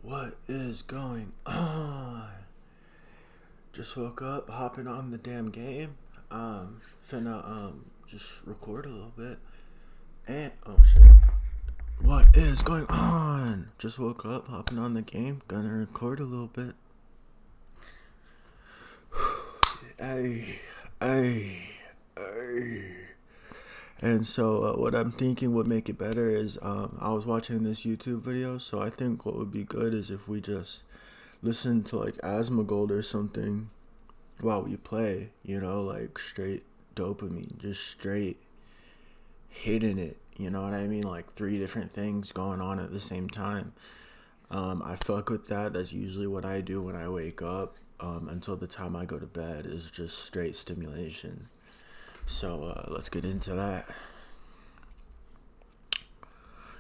What is going on? Just woke up, hopping on the damn game. Finna just record a little bit. And oh shit. What is going on? Just woke up, hopping on the game, gonna record a little bit. Ay. And so what I'm thinking would make it better is I was watching this YouTube video, so I think what would be good is if we just listen to like Asmongold or something while we play, you know, like straight dopamine, just straight hitting it, you know what I mean? Like 3 different things going on at the same time. I fuck with that. That's usually what I do when I wake up until the time I go to bed is just straight stimulation. So let's get into that.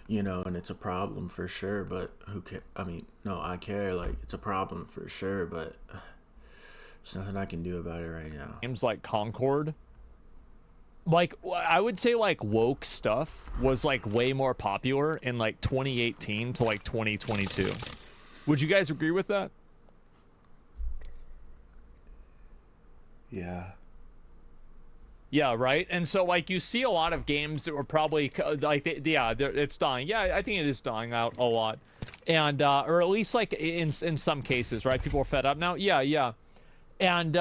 You know, and it's a problem for sure, but who cares? I mean, no, I care. Like, it's a problem for sure, but there's nothing I can do about it right now. Games like Concord, like, I would say, like, woke stuff was, like, way more popular in, like, 2018 to, like, 2022. Would you guys agree with that? Yeah. Yeah, right? And so, like, you see a lot of games that were probably, like, it's dying. Yeah, I think it is dying out a lot. And, or at least, like, in some cases, right? People are fed up now. Yeah. And,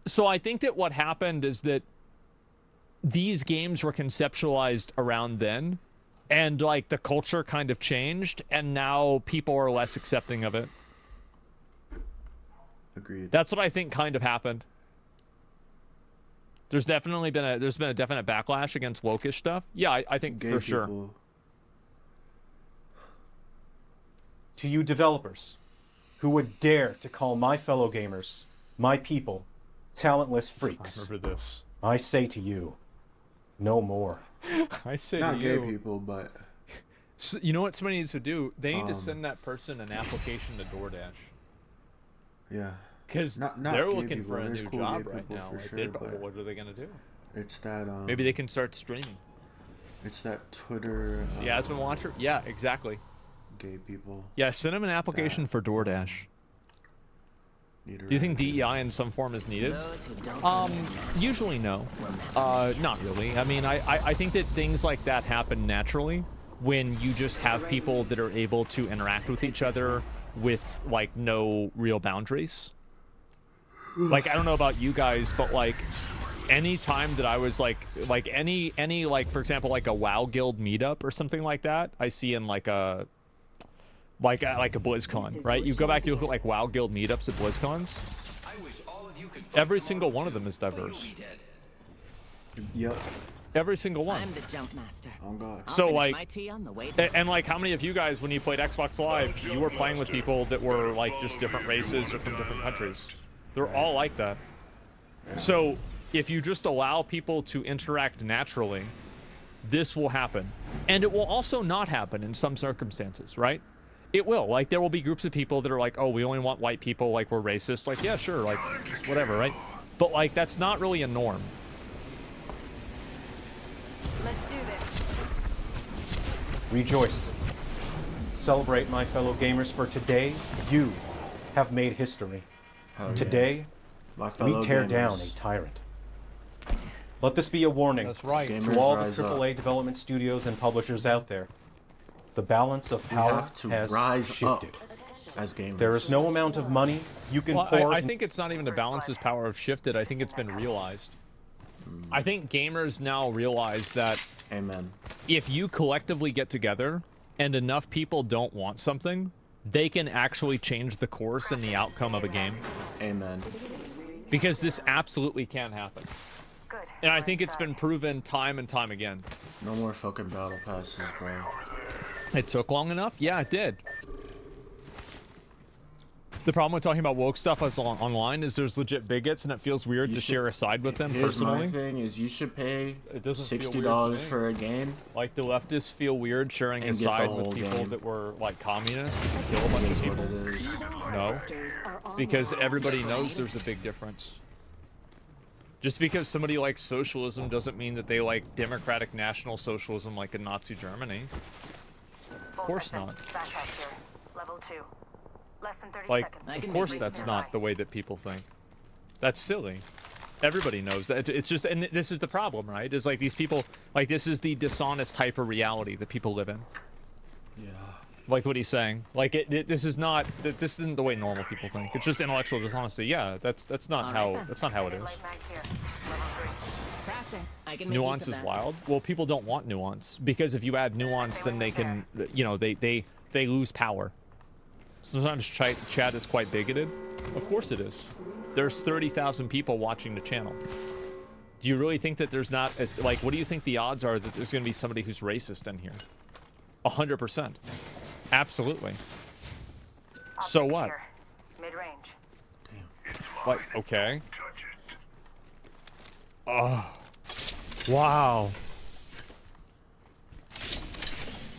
so I think that what happened is that these games were conceptualized around then. And, like, the culture kind of changed. And now people are less accepting of it. Agreed. That's what I think kind of happened. There's definitely been a definite backlash against wokish stuff. Yeah, I think Gay for sure. people. To you developers who would dare to call my fellow gamers, my people, talentless freaks, I remember this. I say to you, no more. I say Not to gay you, people, but so, you know what somebody needs to do? They need to send that person an application to DoorDash. yeah. Because Not they're gay looking people. for a There's new cool job gay right people now. for Like, sure, well, but what are they gonna do? it's that Maybe they can start streaming. it's that Twitter The Aspen Watcher? Yeah, exactly. gay people Yeah, send them an application for DoorDash. need to Do you think eradicate. DEI in some form is needed? Usually no. Not really. I mean, I think that things like that happen naturally when you just have people that are able to interact with each other with, like, no real boundaries. Like, I don't know about you guys, but, like, any time that I was, like any, like, for example, like a WoW Guild meetup or something like that, I see in, like a BlizzCon, right? You go back, you look at, like, WoW Guild meetups at BlizzCons. Every single one of them is diverse. Yep. Every single one. I'm the jump master. Oh god. So, Finish like, my tea on the way down. and, like, how many of you guys, when you played Xbox Live, you were playing with people that were, like, just different races or from different countries? They're all like that. So, if you just allow people to interact naturally, this will happen. And it will also not happen in some circumstances, right? It will. Like, there will be groups of people that are like, oh, we only want white people, like, we're racist. Like, yeah, sure, like, whatever, right? But, like, that's not really a norm. Let's do this. Rejoice. Celebrate, my fellow gamers, for today you have made history. Hell yeah. Today, My we fellow tear gamers. down a tyrant. Let this be a warning That's right. Gamers to all the rise up. AAA development studios and publishers out there. The balance of We power have to has rise shifted. up as gamers. There is no amount of money you can Well, pour. I think it's not even the balances power have shifted. I think it's been realized. I think gamers now realize that Amen. if you collectively get together and enough people don't want something, they can actually change the course and the outcome of a game. Amen. Because this absolutely can happen. And I think it's been proven time and time again. No more fucking battle passes, bro. It took long enough? Yeah, it did. The problem with talking about woke stuff online is there's legit bigots, and it feels weird to share a side with them Here's personally. my thing is you should pay It doesn't feel weird $60 to me. for a game. Like, the leftists feel weird sharing a And get the side with whole people game. that were, like, communists and kill a bunch of Is what people. it is. No, because everybody knows there's a big difference. Just because somebody likes socialism doesn't mean that they like democratic national socialism like in Nazi Germany. Of course not. Level 2. Less than 30 Like, seconds. of can course make that's reasons not why. the way that people think. That's silly. Everybody knows that. It's just, and this is the problem, right? Is like these people, like this is the dishonest type of reality that people live in. Yeah. Like what he's saying. Like this is not, this isn't the way normal people think. It's just intellectual dishonesty. Yeah, that's not Alright how, then. that's not how it is. Light mag here. Level 3. Crafting. I can make Nuance use is of that. wild. Well, people don't want nuance because if you add nuance, then they can, you know, they lose power. Sometimes chat is quite bigoted. Of course it is. There's 30,000 people watching the channel. Do you really think that there's not, like, what do you think the odds are that there's going to be somebody who's racist in here? 100%. Absolutely. So what? Mid-range. Like, okay. Oh. Wow.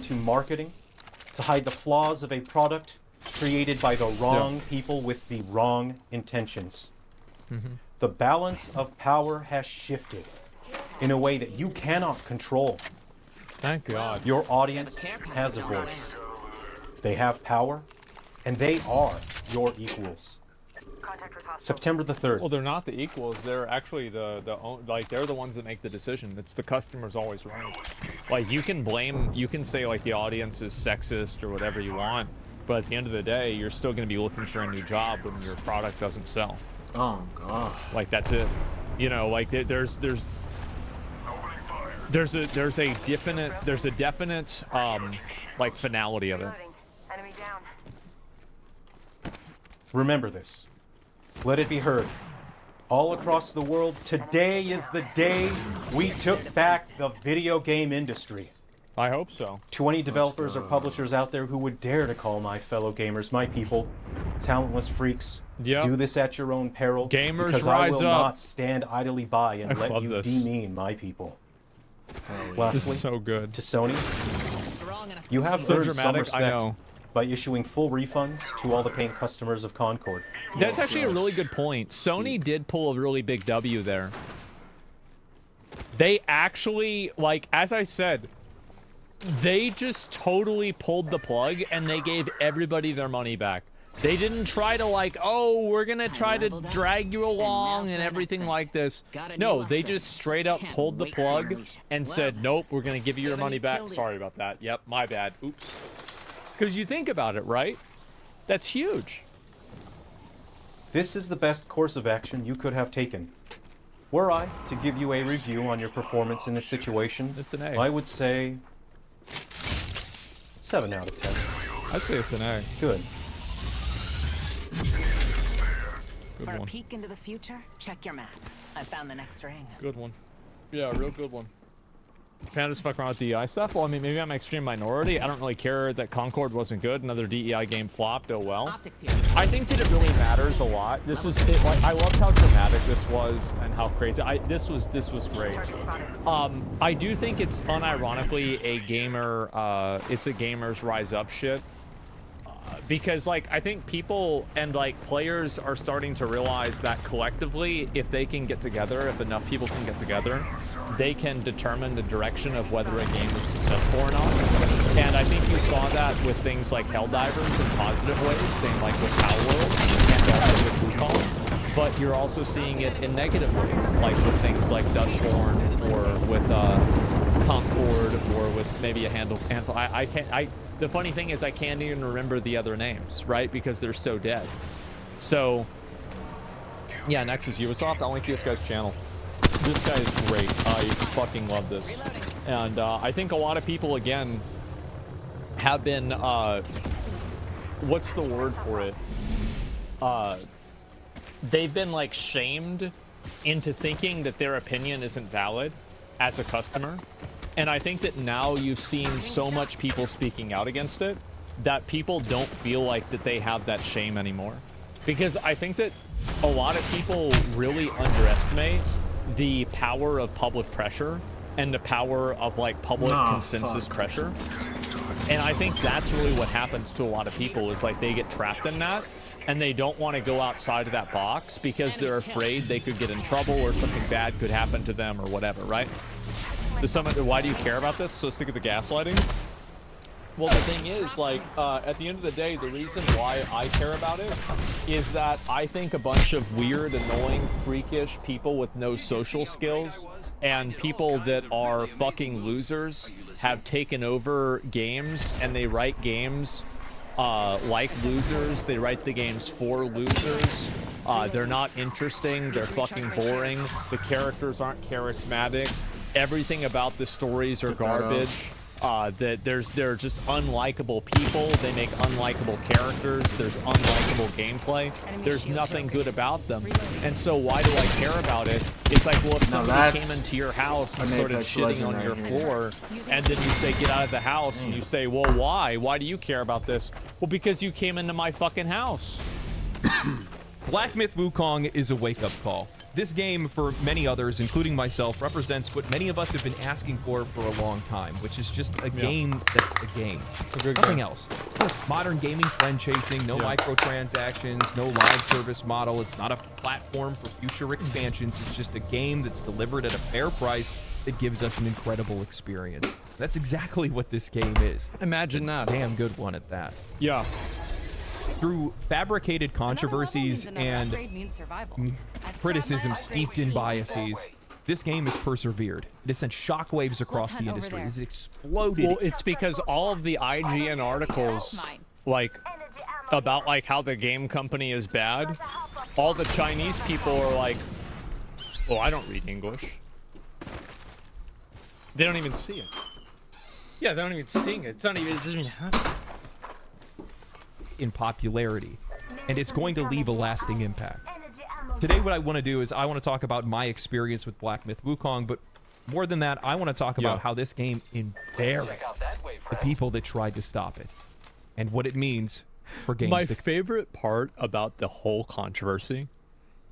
To marketing, to hide the flaws of a product created by the wrong people with the wrong intentions. The balance of power has shifted in a way that you cannot control. Thank God. Your audience has a voice. They have power, and they are your equals. Contact with hostile. September the 3rd. Well, they're not the equals. They're actually like they're the ones that make the decision. It's the customer's always right. Like you can say like the audience is sexist or whatever you want, but at the end of the day, you're still going to be looking for a new job when your product doesn't sell. Oh god. Like that's it. You know, like there's a definite like finality of it. Reloading. Enemy down. Remember this. Let it be heard. All across the world, today is the day we took back the video game industry. I hope so. To any developers or publishers out there who would dare to call my fellow gamers, my people, talentless freaks, Yep. do this at your own peril. Gamers because I rise will up. not stand idly by and I let love you this. demean my people. This Lastly, is so good. to Sony, Strong enough. you have So earned some dramatic, I respect know. by issuing full refunds to all the paying customers of Concord. That's actually a really good point. Sony did pull a really big W there. They actually, like, as I said, they just totally pulled the plug and they gave everybody their money back. They didn't try to like, oh, we're gonna try to drag you along and everything like this. No, they just straight up pulled the plug and said, nope, we're gonna give you your money back. Sorry about that. Yep, my bad. Oops. Because you think about it, right? That's huge. This is the best course of action you could have taken. Were I to give you a review on your performance in this situation, It's an A. I would say 7 out of 10. I'd say it's an A. Good. Good For a one. peek into the future, check your map. I found the next ring. Good one. Yeah, real good one. Pandas fuck around with DEI stuff. Well, I mean, maybe I'm an extreme minority. I don't really care that Concord wasn't good. Another DEI game flopped. Oh well. Optics here. I think that it really matters a lot. This is it, like I loved how dramatic this was and how crazy. This was great. I do think it's unironically a gamer. It's a gamer's rise up shit. Because like I think people and like players are starting to realize that collectively, if they can get together, if enough people can get together, they can determine the direction of whether a game is successful or not. And I think you saw that with things like Helldivers in positive ways, same like with Palworld and also with Wukong. But you're also seeing it in negative ways, like with things like Dustborn or with Concord or with maybe a handful. The funny thing is I can't even remember the other names, right? Because they're so dead. So, yeah, next is Ubisoft. I'll link to this guy's channel. This guy is great. I fucking love this. And I think a lot of people, again, have been, what's the word for it? They've been, like, shamed into thinking that their opinion isn't valid as a customer. And I think that now you've seen so much people speaking out against it that people don't feel like that they have that shame anymore. Because I think that a lot of people really underestimate the power of public pressure and the power of like public consensus pressure. And I think that's really what happens to a lot of people is like they get trapped in that and they don't want to go outside of that box because they're afraid they could get in trouble or something bad could happen to them or whatever, right? Why do you care about this? So sick of the gaslighting? Well, the thing is, like, at the end of the day, the reason why I care about it is that I think a bunch of weird, annoying, freakish people with no social skills and people that are fucking losers have taken over games, and they write games like losers. They write the games for losers. They're not interesting. They're fucking boring. The characters aren't charismatic. Everything about the stories are garbage. They're just unlikable people. They make unlikable characters. There's unlikable gameplay. There's nothing good about them. And so why do I care about it? It's like, well, if somebody came into your house and started shitting on your floor, and then you say, get out of the house, and you say, well, why? Why do you care about this? Well, because you came into my fucking house. Black Myth Wukong is a wake-up call. This game, for many others, including myself, represents what many of us have been asking for a long time, which is just a game that's a game. Nothing else. Modern gaming trend chasing, no microtransactions, no live service model. It's not a platform for future expansions. It's just a game that's delivered at a fair price that gives us an incredible experience. That's exactly what this game is. Imagine that. Damn good one at that. Yeah. Through fabricated controversies and criticism steeped in biases, this game has persevered. It has sent shockwaves across the industry. It has exploded. Well, it's because all of the IGN articles, like, about, like, how the game company is bad, all the Chinese people are like, oh, I don't read English. They don't even see it. Yeah, they're not even seeing it. It doesn't even happen. In popularity, and it's going to leave a lasting impact. Today what I want to do is I want to talk about my experience with Black Myth Wukong, but more than that, I want to talk about how this game embarrassed the people that tried to stop it and what it means for games. My favorite part about the whole controversy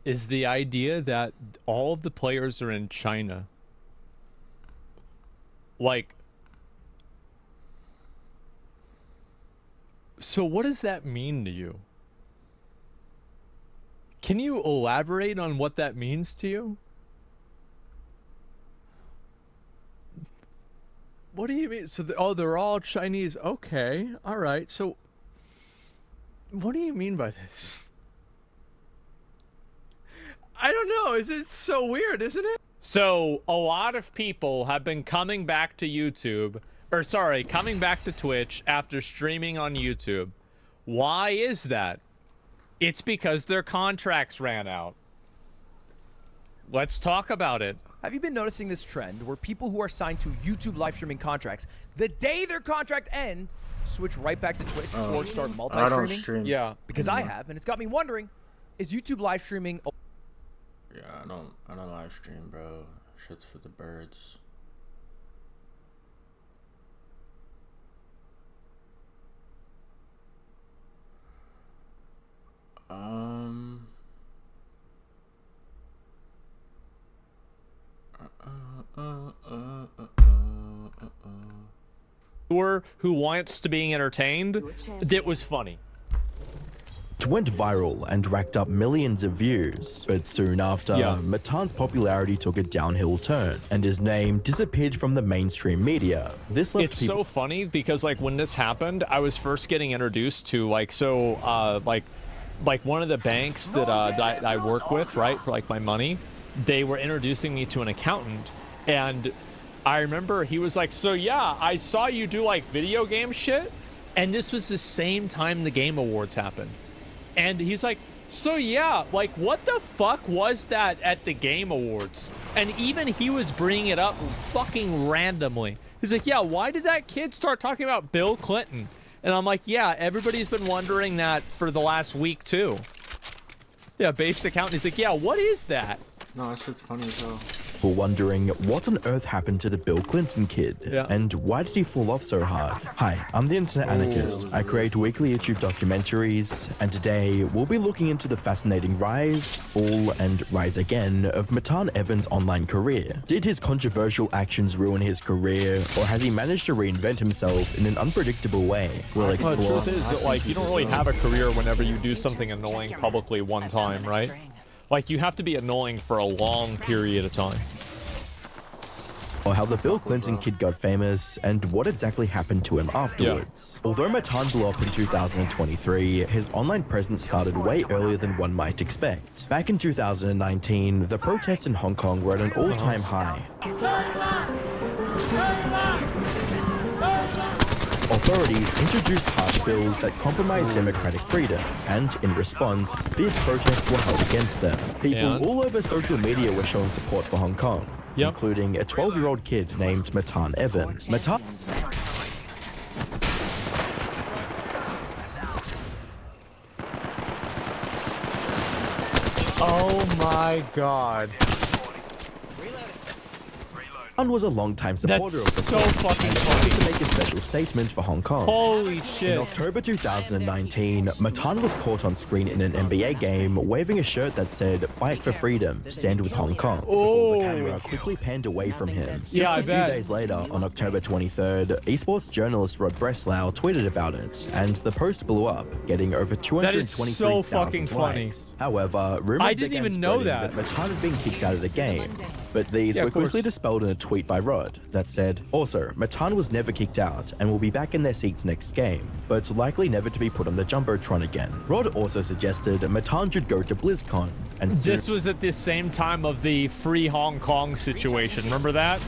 is the idea that all of the players are in China. Like, so what does that mean to you? Can you elaborate on what that means to you? What do you mean? So, they're all Chinese. Okay, all right. So, what do you mean by this? I don't know. It's so weird, isn't it? So, a lot of people have been coming back to YouTube. Or sorry, coming back to Twitch after streaming on YouTube. Why is that? It's because their contracts ran out. Let's talk about it. Have you been noticing this trend where people who are signed to YouTube live streaming contracts, the day their contract ends, switch right back to Twitch or start multi-streaming? I don't stream. Yeah. Because I have, and it's got me wondering, is YouTube live streaming... Yeah, I don't live stream, bro. Shit's for the birds. Who wants to be entertained, that was funny. It went viral and racked up millions of views, but soon after, Matan's popularity took a downhill turn, and his name disappeared from the mainstream media. This left It's so funny because, like, when this happened, I was first getting introduced to, like, one of the banks that I work with, right, for, like, my money, they were introducing me to an accountant, and I remember he was like, so yeah, I saw you do, like, video game shit, and this was the same time the Game Awards happened. And he's like, so yeah, like, what the fuck was that at the Game Awards? And even he was bringing it up fucking randomly. He's like, yeah, why did that kid start talking about Bill Clinton? And I'm like, yeah, everybody's been wondering that for the last week, too. Yeah, based accountant. He's like, yeah, what is that? No, that shit's funny as hell. People wondering what on earth happened to the Bill Clinton kid, and why did he fall off so hard? Hi, I'm the Internet Anarchist. I create weekly YouTube documentaries, and today we'll be looking into the fascinating rise, fall, and rise again of Matan Evans' online career. Did his controversial actions ruin his career, or has he managed to reinvent himself in an unpredictable way? We'll explore. Well, the truth is that, like, you don't really have a career whenever you do something annoying publicly one time, right? Like, you have to be annoying for a long period of time. how the Bill Clinton kid got famous and what exactly happened to him afterwards. Although Matan blew up in 2023, his online presence started way earlier than one might expect. Back in 2019, the protests in Hong Kong were at an all-time high. Authorities introduced harsh bills that compromised democratic freedom, and in response, fierce protests were held against them. People all over social media were showing support for Hong Kong, including a 12-year-old kid named Matan Evan. Matan Oh my god. was a long-time supporter That's of the so cause fucking and funny. wanted to make a special statement for Hong Kong. Holy In shit. October 2019, Matan was caught on screen in an NBA game waving a shirt that said, "Fight for freedom, stand with Hong Kong," before the camera quickly panned away from him. Yeah, I Just a few bet. days later, on October 23rd, esports journalist Rod Breslau tweeted about it, and the post blew up, getting over That is so 223,000 fucking funny. likes. However, rumors I didn't began even know spreading that. Matan had been kicked out of the game. But these Yeah, were of course. quickly dispelled in a tweet by Rod that said, also, Matan was never kicked out and will be back in their seats next game, but likely never to be put on the Jumbotron again. Rod also suggested Matan should go to BlizzCon and soon This was at the same time of the free Hong Kong situation. Remember that?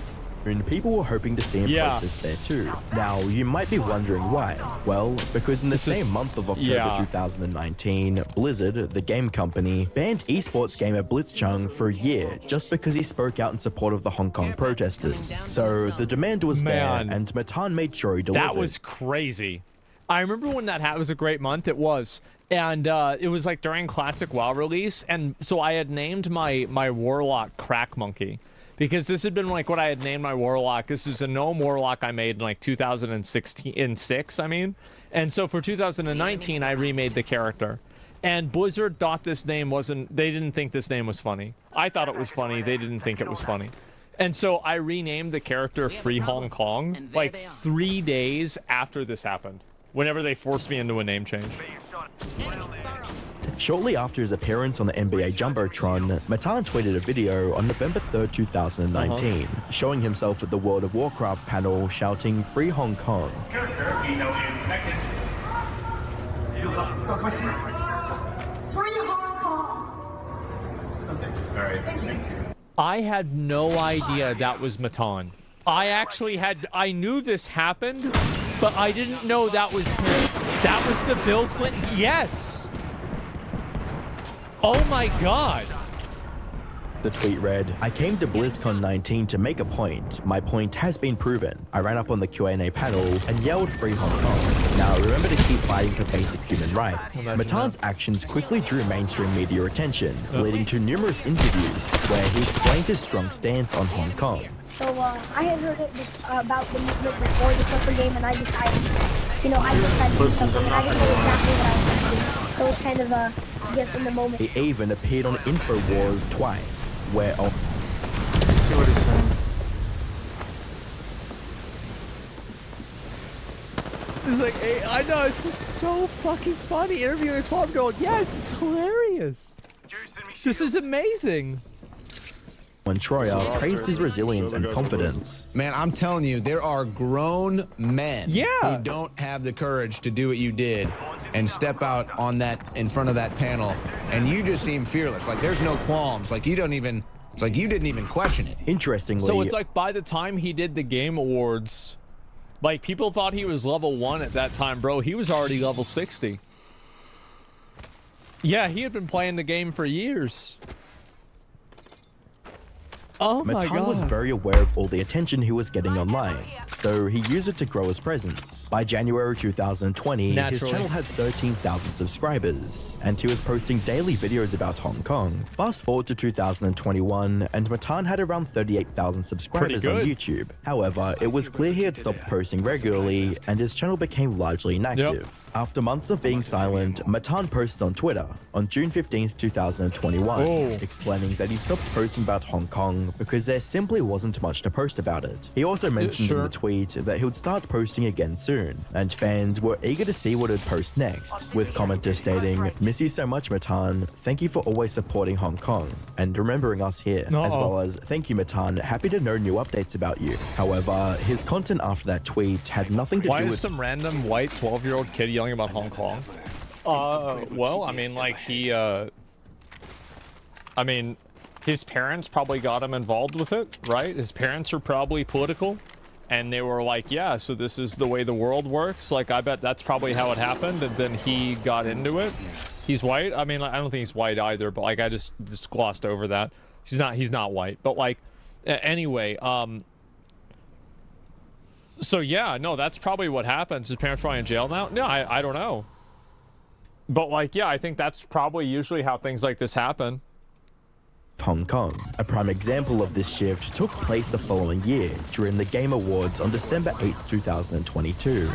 people were hoping to see him Yeah. protest there too. Now, you might be wondering why. Well, because in the same month of October 2019, Blizzard, the game company, banned esports gamer Blitzchung for a year just because he spoke out in support of the Hong Kong protesters. So the demand was Man. there, and Matan made sure he delivered. That was crazy. I remember when that was a great month. It was. And it was like during Classic WoW release. And so I had named my Warlock Crack Monkey. Because this had been like what I had named my Warlock. This is a gnome Warlock I made in like 2006, I mean. And so for 2019, I remade the character. And Blizzard thought this name they didn't think this name was funny. I thought it was funny. They didn't think it was funny. And so I renamed the character Free Hong Kong like 3 days after this happened. Whenever they forced me into a name change. Shortly after his appearance on the NBA Jumbotron, Matan tweeted a video on November 3rd, 2019, showing himself at the World of Warcraft panel shouting, "Free Hong Kong." I had no idea that was Matan. I knew this happened, but I didn't know that was him. That was the Bill Clinton. Yes. Oh my god. The tweet read, "I came to BlizzCon 19 to make a point. My point has been proven. I ran up on the Q&A panel and yelled 'Free Hong Kong.' Now remember to keep fighting for basic human rights." Matan's actions quickly drew mainstream media attention, leading to numerous interviews where he explained his strong stance on Hong Kong. So I had heard about the movement before the Clipper game, and I decided, I decided to do something. I didn't know exactly what I was going to do. So it was kind of I guess in the moment. He even appeared on InfoWars twice, where See what he's saying. It's like, hey, I know, it's just so fucking funny. Interviewing a 12-year-old. Yes, it's hilarious. This is amazing. when Troyer praised his resilience and confidence. Man, I'm telling you, there are grown men Yeah. who don't have the courage to do what you did and step out on that in front of that panel, and you just seem fearless. Like there's no qualms. Like you don't even. It's like you didn't even question it. Interestingly, So it's like by the time he did the Game Awards, like people thought he was level 1 at that time, bro. He was already level 60. Yeah, he had been playing the game for years. Oh my Matan god. was very aware of all the attention he was getting online, so he used it to grow his presence. By January 2020, his Naturally. channel had 13,000 subscribers, and he was posting daily videos about Hong Kong. Fast forward to 2021, and Matan had around 38,000 subscribers on good. YouTube. However, it was clear he had stopped posting regularly, and his channel became largely inactive. After months of being silent, Matan posted on Twitter on June 15th, 2021, explaining that he stopped posting about Hong Kong Kong because there simply wasn't much to post about it. He also mentioned in the tweet that he would start posting again soon, and fans were eager to see what he'd post next, with commenters stating, "Miss you so much, Matan. Thank you for always supporting Hong Kong and remembering us here," as well as, "Thank you, Matan. Happy to know new updates about you." However, his content after that tweet had nothing to do with— Why is some random white 12-year-old kid yelling about Hong Kong? Well, I mean, like, I mean, his parents probably got him involved with it, right? His parents are probably political, and they were like, yeah, so this is the way the world works. Like, I bet that's probably how it happened, and then he got into it. He's white. I mean, I don't think he's white either, but, like, I just glossed over that. He's not white. But, like, anyway, so, yeah, no, that's probably what happens. His parents probably in jail now? No, I don't know. But, like, yeah, I think that's probably usually how things like this happen. Hong Kong. A prime example of this shift took place the following year during the Game Awards on December 8th, 2022.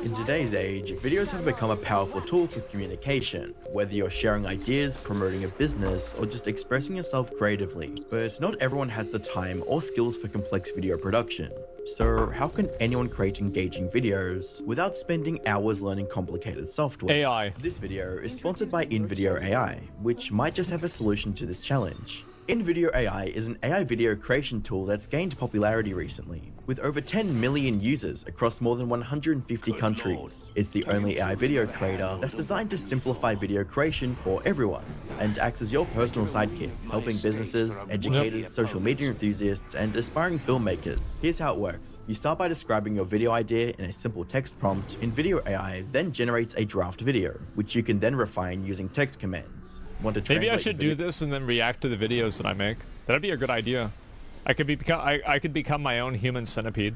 In today's age, videos have become a powerful tool for communication, whether you're sharing ideas, promoting a business, or just expressing yourself creatively. But not everyone has the time or skills for complex video production. So how can anyone create engaging videos without spending hours learning complicated software? AI. This video is sponsored by InVideo AI, which might just have a solution to this challenge. InVideo AI is an AI video creation tool that's gained popularity recently, with over 10 million users across more than 150 countries. It's the only AI video creator that's designed to simplify video creation for everyone, and acts as your personal sidekick, helping businesses, educators, social media enthusiasts, and aspiring filmmakers. Here's how it works. You start by describing your video idea in a simple text prompt. InVideo AI then generates a draft video, which you can then refine using text commands. Maybe I should do this and then react to the videos that I make. That'd be a good idea. I could become my own human centipede.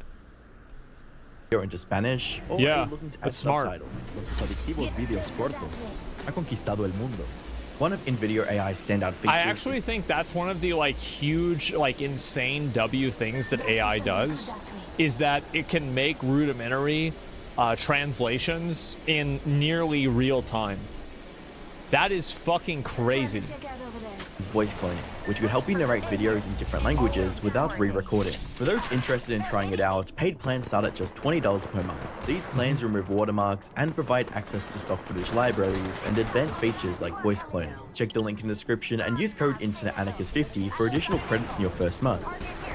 You're into Spanish, or yeah, looking to add it's smart. subtitles. Con sus adictivos videos cortos, ha conquistado el mundo. One of InVideo AI's standout features— I actually think that's one of the like huge, like insane W things that AI does, is that it can make rudimentary translations in nearly real time. That is fucking crazy. is voice cloning, which could help you narrate videos in different languages without re-recording. For those interested in trying it out, paid plans start at just $20 per month. These plans remove watermarks and provide access to stock footage libraries and advanced features like voice cloning. Check the link in the description and use code InternetAnarchist50 for additional credits in your first month.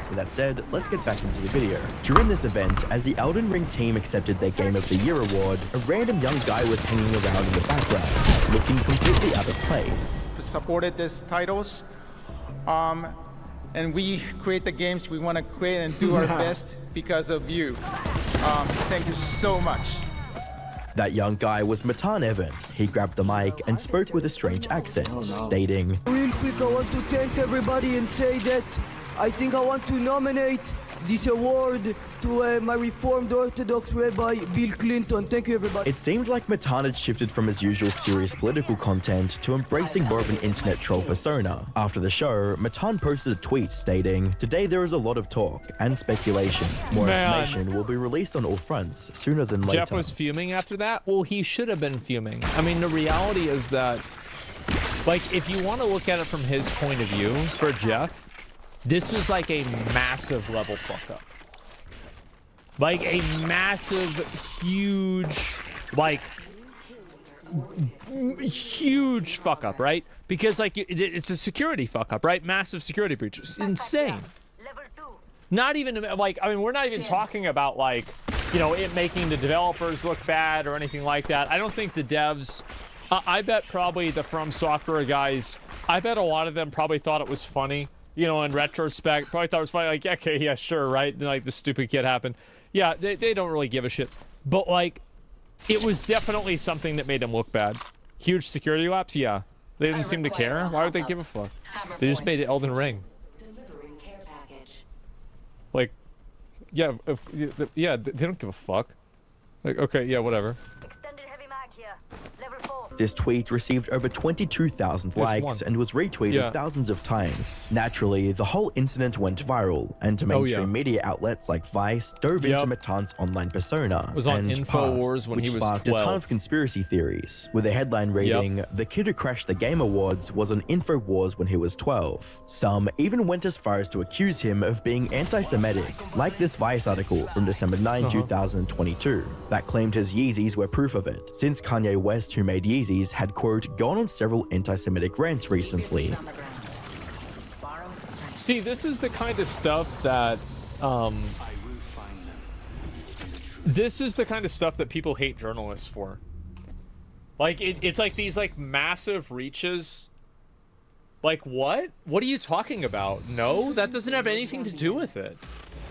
With that said, let's get back into the video. During this event, as the Elden Ring team accepted their Game of the Year award, a random young guy was hanging around in the background, looking completely out of place. Supported these titles, and we create the games we want to create and do our best because of you. Thank you so much. That young guy was Matan Evan. He grabbed the mic and spoke with a strange accent, stating, Real quick, I want to thank everybody and say that I think I want to nominate this award to my Reformed Orthodox Rabbi Bill Clinton. Thank you, everybody. It seemed like Matan had shifted from his usual serious political content to embracing more of an internet troll persona. After the show, Matan posted a tweet stating, "Today there is a lot of talk and speculation. More information will be released on all fronts sooner than later." Jeff was fuming after that? Well, he should have been fuming. I mean, the reality is that, like, if you want to look at it from his point of view, for Jeff, this was like a massive level fuck up. Like a massive, huge, like, huge fuck up, right? Because, like, it's a security fuck up, right? Massive security breach. It's insane. Not even, like, I mean, we're not even talking about, like, you know, it making the developers look bad or anything like that. I don't think the devs, I bet probably the From Software guys, I bet a lot of them probably thought it was funny. You know, in retrospect, probably thought it was funny, like, okay, yeah, sure, right? And, like, the stupid kid happened. Yeah, they don't really give a shit. But, like, it was definitely something that made them look bad. Huge security lapse? Yeah. They didn't seem to care. Why would they give a fuck? They just made it Elden Ring. Like, yeah, yeah, they don't give a fuck. Like, okay, yeah, whatever. Extended heavy mag here. Level 4. This tweet received over 22,000 likes and was retweeted thousands of times. Naturally, the whole incident went viral, and mainstream media outlets like Vice dove into Matan's online persona. It was on InfoWars when he was 12. Which sparked a ton of conspiracy theories, with a headline reading, "The kid who crashed the Game Awards was on InfoWars when he was 12. Some even went as far as to accuse him of being anti-Semitic, like this Vice article from December 9, 2022, that claimed his Yeezys were proof of it, since Kanye West, who made Yeezys, had, quote, gone on several anti-Semitic rants recently. See, this is the kind of stuff that, this is the kind of stuff that people hate journalists for. Like, it's like these, like, massive reaches. Like, what? What are you talking about? No, that doesn't have anything to do with it.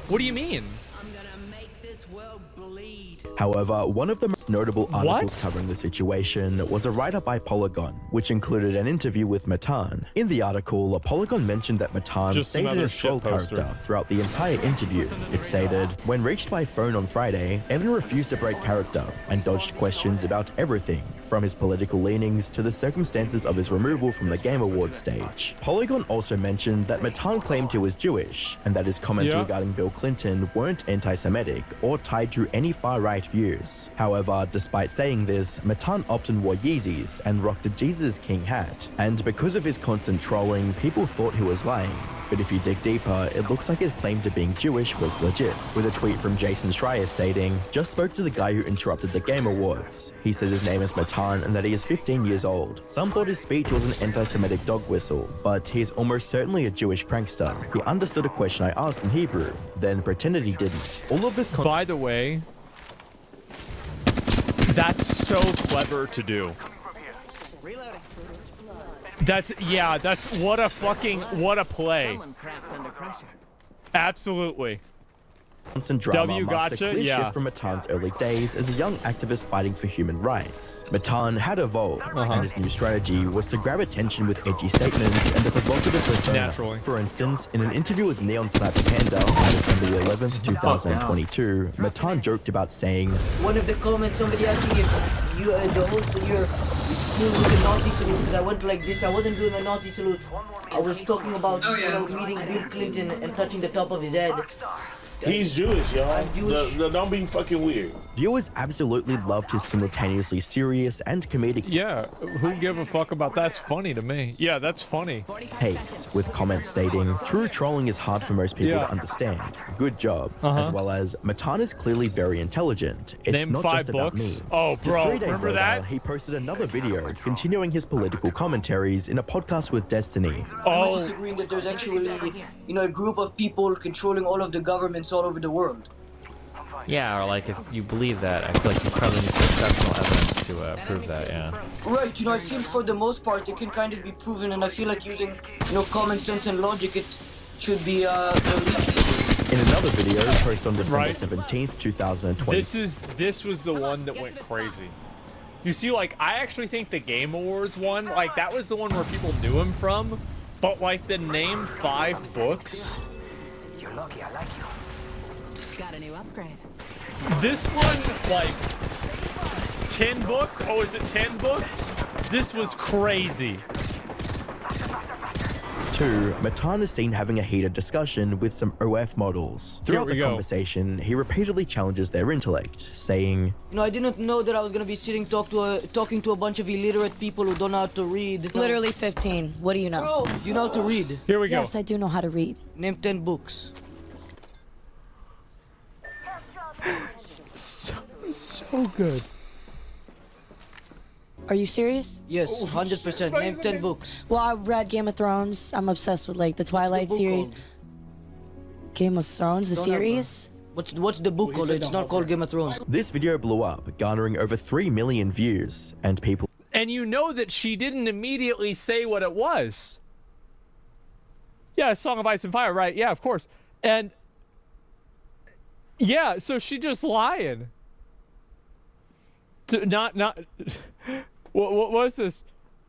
What do you mean? I'm gonna make this world bleed. However, one of the most notable articles covering the situation was a write-up by Polygon, which included an interview with Matan. In the article, Polygon mentioned that Matan stayed as troll character throughout the entire interview. It stated, "When reached by phone on Friday, Evan refused to break character and dodged questions about everything, from his political leanings to the circumstances of his removal from the Game Awards stage." Polygon also mentioned that Matan claimed he was Jewish, and that his comments regarding Bill Clinton weren't anti-Semitic or tied to any far-right views. However, despite saying this, Matan often wore Yeezys and rocked a Jesus King hat, and because of his constant trolling, people thought he was lying. But if you dig deeper, it looks like his claim to being Jewish was legit, with a tweet from Jason Schreier stating, "Just spoke to the guy who interrupted the Game Awards. He says his name is Matan and that he is 15 years old. Some thought his speech was an anti-Semitic dog whistle, but he is almost certainly a Jewish prankster. He understood a question I asked in Hebrew, then pretended he didn't." All of this By the way, that's so clever to do. That's what a play. Absolutely. Constant drama W marked a gotcha, clear yeah. shift from Matan's early days as a young activist fighting for human rights. Matan had evolved, and his new strategy was to grab attention with edgy statements and a provocative persona. Naturally. For instance, in an interview with Neon Sniped Panda on December 11th, 2022, Matan joked about saying, One of the comments somebody asked me if you, the host of your school with the Nazi salute, because I went like this. I wasn't doing a Nazi salute. I was talking about meeting Bill Clinton and touching the top of his head. He's Jewish, y'all. Don't be fucking weird. Viewers absolutely loved his simultaneously serious and comedic who give a fuck about that's funny to me. Yeah, that's funny. takes, with comments stating, "True trolling is hard for most people to understand. Good job." As well as, "Matan is clearly very intelligent. It's Name not 5 just about books. memes." Oh, Just bro, 3 days remember later, that? he posted another video continuing his political commentaries in a podcast with Destiny. I'm disagreeing that there's actually, a group of people controlling all of the governments all over the world. Yeah, or like if you believe that, I feel like you probably need some exceptional evidence to prove that, yeah. Right, I feel for the most part it can kind of be proven, and I feel like using, common sense and logic, it should be, In another video posted on December 17th, 2020. This was the one that went crazy. You see, like, I actually think the Game Awards one, like, that was the one where people knew him from, but like the name 5 books. You're lucky, I like you. Got a new upgrade. This one, like, 10 books? Oh, is it 10 books? This was crazy. 2, Matan is seen having a heated discussion with some OF models. Throughout the conversation, he repeatedly challenges their intellect, saying, I didn't know that I was gonna be talking to a bunch of illiterate people who don't know how to read. Literally 15. What do you know? Bro, you know how to read? Here we go. Yes, I do know how to read. Name 10 books. So good. Are you serious? Yes, 100%. Name 10 books. Well, I read Game of Thrones. I'm obsessed with like the Twilight series. Game of Thrones, the series? What's the book called? It's not called Game of Thrones. This video blew up, garnering over 3 million views, and people... And you know that she didn't immediately say what it was. Yeah, Song of Ice and Fire, right? Yeah, of course. And... yeah, so she just lying. What was this?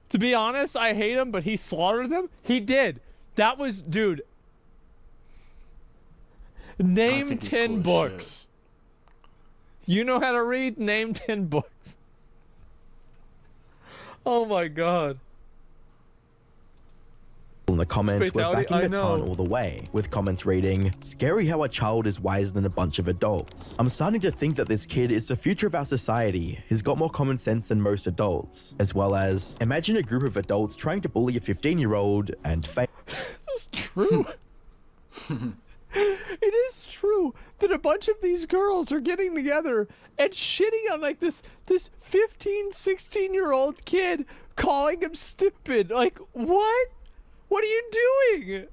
To be honest, I hate him, but he slaughtered them? He did. That was, dude. Name 10 books. You know how to read? Name 10 books. Oh my god. In the comments, we're Fatality, backing I Matan know. all the way, with comments reading, "Scary how a child is wiser than a bunch of adults. I'm starting to think that this kid is the future of our society. He's got more common sense than most adults." As well as, "Imagine a group of adults trying to bully a 15-year-old and fail." It's true. It is true that a bunch of these girls are getting together and shitting on like this 15, 16-year-old kid, calling him stupid. Like, what? What are you doing?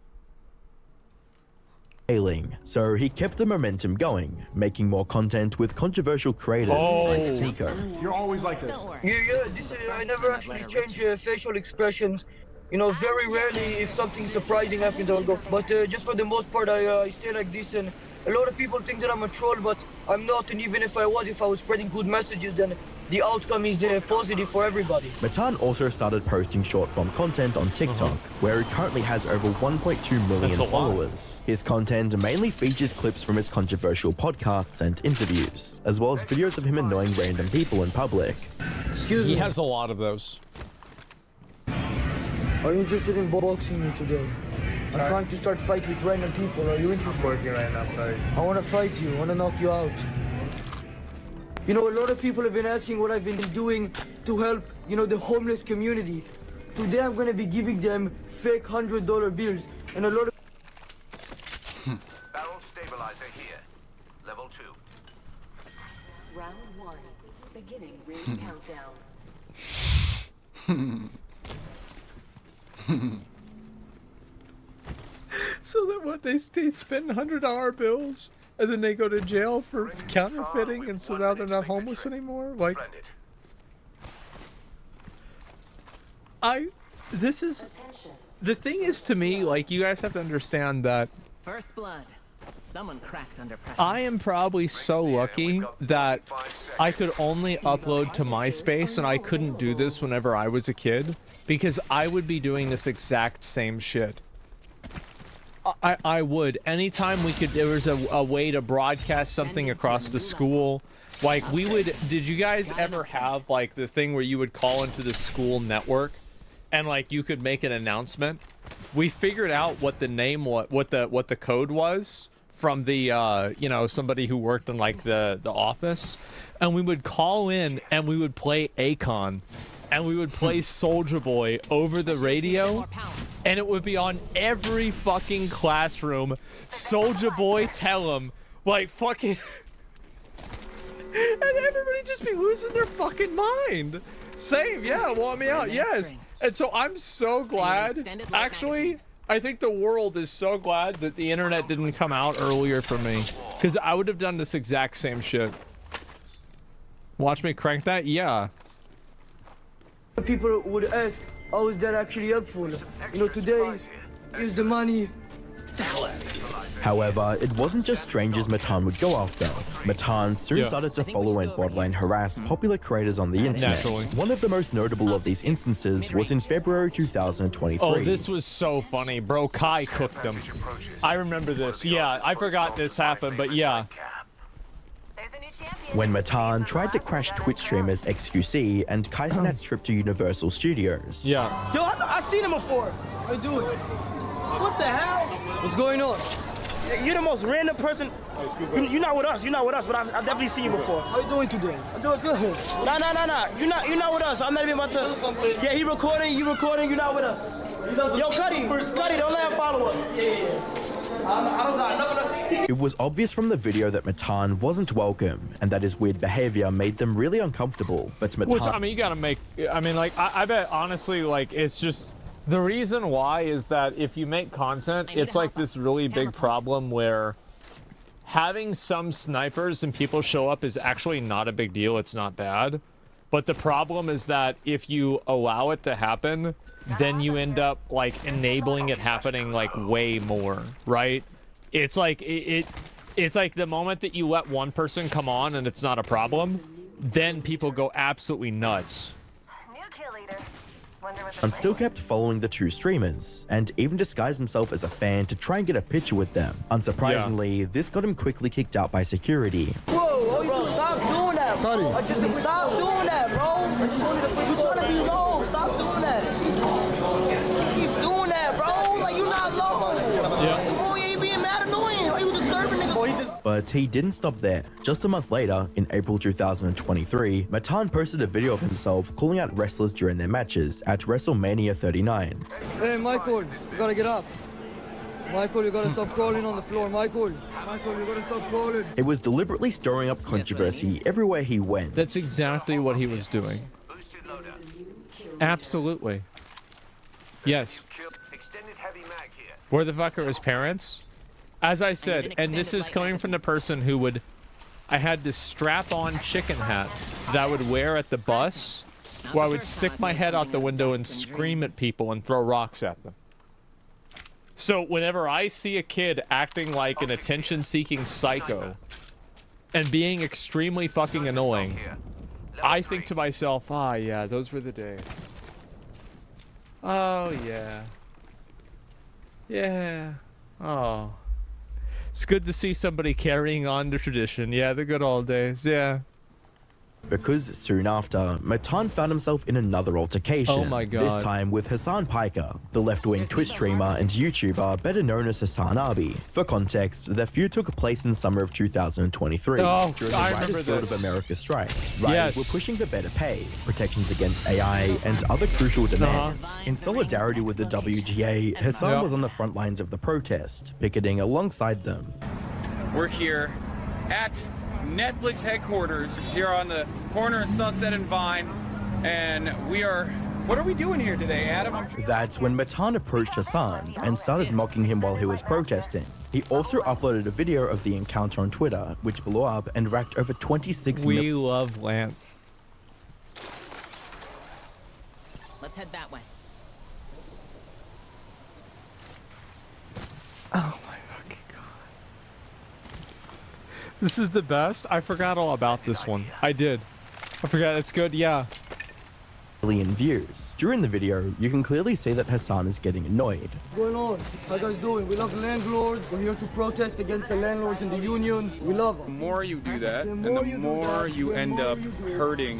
Failing. So he kept the momentum going, making more content with controversial creators like Sneaker. You're always like this. Yeah, I never actually change facial expressions. You know, very rarely if something surprising happens, I'll go. But just for the most part, I stay like this. And a lot of people think that I'm a troll, but I'm not. And even if I was spreading good messages, then the outcome is positive for everybody. Matan also started posting short-form content on TikTok, where he currently has over 1.2 million That's a lot. followers. His content mainly features clips from his controversial podcasts and interviews, as well as videos of him annoying random people in public. Excuse He has a lot of those. Are you interested in boxing me today? I'm trying to start fight with random people. Are you interested? Working right now, sorry. I want to fight you. I want to knock you out. You know, a lot of people have been asking what I've been doing to help, you know, the homeless community. Today I'm going to be giving them fake $100 bills and a lot of... Barrel stabilizer here. Level 2. Round 1. Beginning ring countdown. So that what they spend $100 bills and then they go to jail for counterfeiting, and so now they're not homeless anymore. Like, this is the thing is to me, like, you guys have to understand that First blood. Someone cracked under pressure. I am probably so lucky that I could only upload to MySpace, and I couldn't do this whenever I was a kid, because I would be doing this exact same shit. I would. Anytime there was a way to broadcast something across the school, like we would, did you guys ever have like the thing where you would call into the school network and like you could make an announcement? We figured out what the name what the code was from the you know, somebody who worked in like the office, and we would call in and we would play Akon, and we would play Soulja Boy over the radio, and it would be on every fucking classroom. Soulja Boy, tell him, like fucking, and everybody just be losing their fucking mind. Same, yeah, want me out, yes. And so I'm so glad, actually, I think the world is so glad that the internet didn't come out earlier for me, because I would have done this exact same shit. Watch me crank that, yeah. People would ask, how is that actually helpful? You know, today, here's the money. However, it wasn't just strangers Matan would go after. Matan soon started to follow and borderline harass popular creators on the internet. Naturally. One of the most notable of these instances was in February 2023. Oh, this was so funny, bro. Kai cooked him. I remember this. Yeah, I forgot this happened, but yeah. When Matan tried to crash Twitch streamers XQC and Kai Snat's trip to Universal Studios. Yeah. Yo, I've seen him before. How you doing? What the hell? What's going on? You're the most random person. You're not with us. You're not with us, but I've definitely seen you before. How you doing today? I'm doing good. No. You're not with us. I'm not even about to. Yeah, he recording. You recording. You're not with us. Yo, Cuddy, don't let him follow us. Yeah. I don't got nothing. It was obvious from the video that Matan wasn't welcome and that his weird behavior made them really uncomfortable. But Matan. Which, I mean, you gotta make. I mean, like, I bet honestly, like, it's just. The reason why is that if you make content, it's like this really big problem where having some snipers and people show up is actually not a big deal. It's not bad. But the problem is that if you allow it to happen, then you end up like enabling it happening like way more, right? It's like it's like the moment that you let one person come on and it's not a problem, then people go absolutely nuts. And still kept following the two streamers, and even disguised himself as a fan to try and get a picture with them. Unsurprisingly, this got him quickly kicked out by security. Whoa, bro, stop doing that, bro. Stop doing that, bro. You're trying to be low. But he didn't stop there. Just a month later, in April 2023, Matan posted a video of himself calling out wrestlers during their matches at WrestleMania 39. Hey, Michael, you gotta get up. Michael, you gotta stop crawling on the floor. Michael, you gotta stop crawling. It was deliberately stirring up controversy everywhere he went. That's exactly what he was doing. Absolutely. Yes. Where the fuck are his parents? As I said, and this is coming from the person who would... I had this strap-on chicken hat that I would wear at the bus, where I would stick my head out the window and scream at people and throw rocks at them. So whenever I see a kid acting like an attention-seeking psycho and being extremely fucking annoying, I think to myself, ah, yeah, those were the days. Oh, yeah. Yeah. Oh. It's good to see somebody carrying on the tradition. Yeah, the good old days. Yeah. Because soon after, Matan found himself in another altercation. Oh my God. This time with Hassan Piker, the left-wing Twitch streamer and YouTuber better known as Hassan Abi. For context, their feud took place in summer of 2023 Oh, during the I Writers remember Guild this. of America strike. Writers Yes. were pushing for better pay, protections against AI, and other crucial demands. In solidarity with the WGA, Hassan Yep. was on the front lines of the protest, picketing alongside them. We're here at Netflix headquarters here on the corner of Sunset and Vine, and what are we doing here today, Adam? That's when Matan approached Hassan and started mocking him while he was protesting. He also uploaded a video of the encounter on Twitter, which blew up and racked over 26 We million. love Lance. Let's head that way. Oh my fucking god. This is the best. I forgot all about this one. I did. I forgot. It's good. Yeah. Views. During the video, you can clearly see that Hassan is getting annoyed. What's going on? How you guys doing? We love the landlords. We're here to protest against the landlords and the unions. We love them. The more you do that, and the more you end up hurting,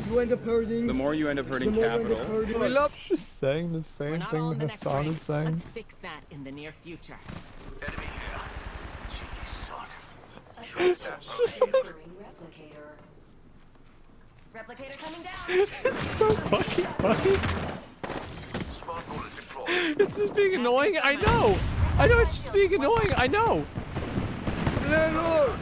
the more you end up hurting capital. We love. Just saying the same thing that Hassan is saying. Let's fix that in the near future. Replicator coming down. It's so fucking funny. It's just being annoying. I know. I know it's just being annoying. I know. Landlord.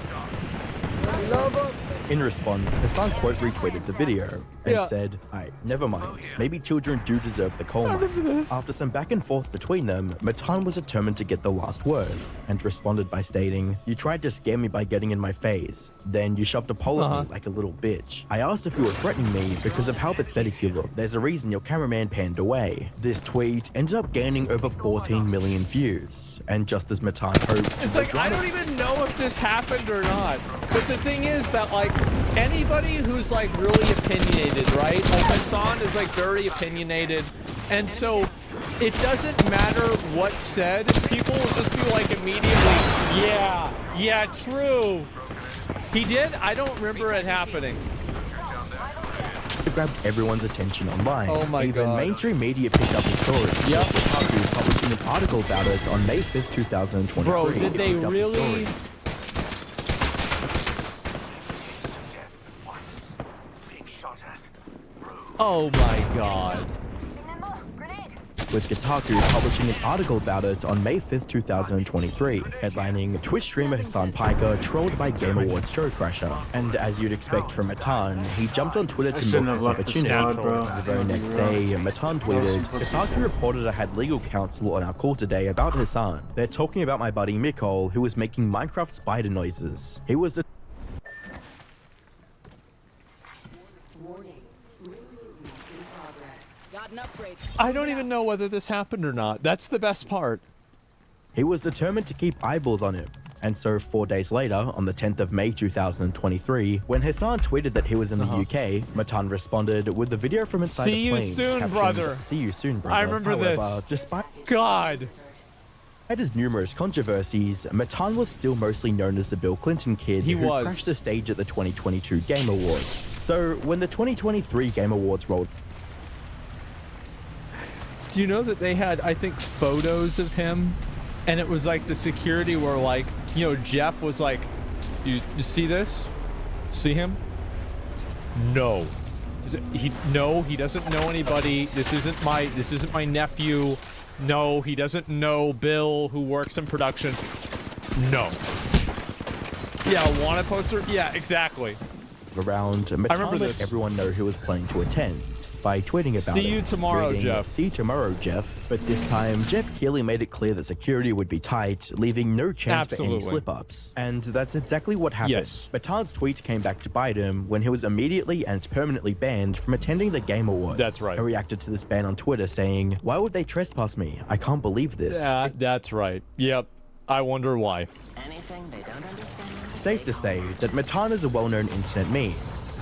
We love them. In response, Hassan quote retweeted the video and Yeah. said, "Aight, never mind. Maybe children do deserve the coal mines." After some back and forth between them, Matan was determined to get the last word and responded by stating, "You tried to scare me by getting in my face. Then you shoved a pole at me like a little bitch. I asked if you were threatening me because of how pathetic you look. There's a reason your cameraman panned away." This tweet ended up gaining over 14 million views. And just as Matan hoped, It's like, I don't even know if this happened or not. But the thing is that, like, anybody who's, like, really opinionated, right? Like, Hassan is, like, very opinionated. And so, it doesn't matter what's said. People will just be, like, immediately, yeah, true. He did? I don't remember it happening. It grabbed everyone's attention online. Oh my Even God. mainstream media picked up the story. Yep. Kotaku publishing an article about it on May 5th, 2023. Bro, did they It picked up the really? story. Oh my god. With Kotaku publishing an article about it on May 5th, 2023, headlining Twitch streamer Hassan Piker trolled by Game Awards Show Crasher. And as you'd expect from Matan, he jumped on Twitter to shouldn't milk have this left the opportunity. squad, bro. The very next day, Matan tweeted, Kotaku reported I had legal counsel on our call today about Hassan. They're talking about my buddy Mikol, who was making Minecraft spider noises. He was I don't even know whether this happened or not. That's the best part. He was determined to keep eyeballs on him. And so 4 days later, on the 10th of May 2023, when Hassan tweeted that he was in the UK, Matan responded with the video from inside See the plane. you soon, captioned, brother. See you soon, brother. I remember However, this. Despite God. his numerous controversies, Matan was still mostly known as the Bill Clinton kid He who was. crashed the stage at the 2022 Game Awards. So when the 2023 Game Awards rolled, Do you know that they had, I think, photos of him? And it was like the security were like, you know, Jeff was like You see this? See him? No. No, he doesn't know anybody. This isn't my nephew. No, he doesn't know Bill, who works in production. No. Yeah, wanted poster? Yeah, exactly. Around, Matan let everyone know who was planning to attend by tweeting about See you tomorrow, reading, Jeff. See you tomorrow, Jeff. But this time, Jeff Keighley made it clear that security would be tight, leaving no chance for any slip-ups. And that's exactly what happened. Yes. Matan's tweet came back to bite him when he was immediately and permanently banned from attending the Game Awards. That's right. He reacted to this ban on Twitter saying, "Why would they trespass me? I can't believe this." Yeah, that's right. Yep. I wonder why. Anything they don't understand. Safe to say that Matan is a well-known internet meme.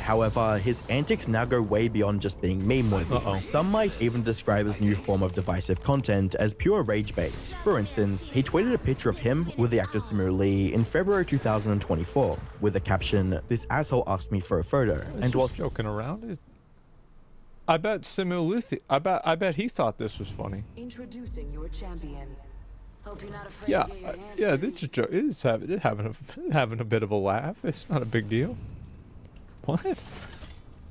However, his antics now go way beyond just being meme-worthy. Some might even describe his new form of divisive content as pure rage bait. For instance, he tweeted a picture of him with the actor Samir Lee in February 2024 with the caption, "This asshole asked me for a photo." And while joking around, I bet Samir Lee, I bet he thought this was funny. Introducing your champion. Hope you're not afraid Yeah, to get your hands yeah, it's having a bit of a laugh. It's not a big deal. What?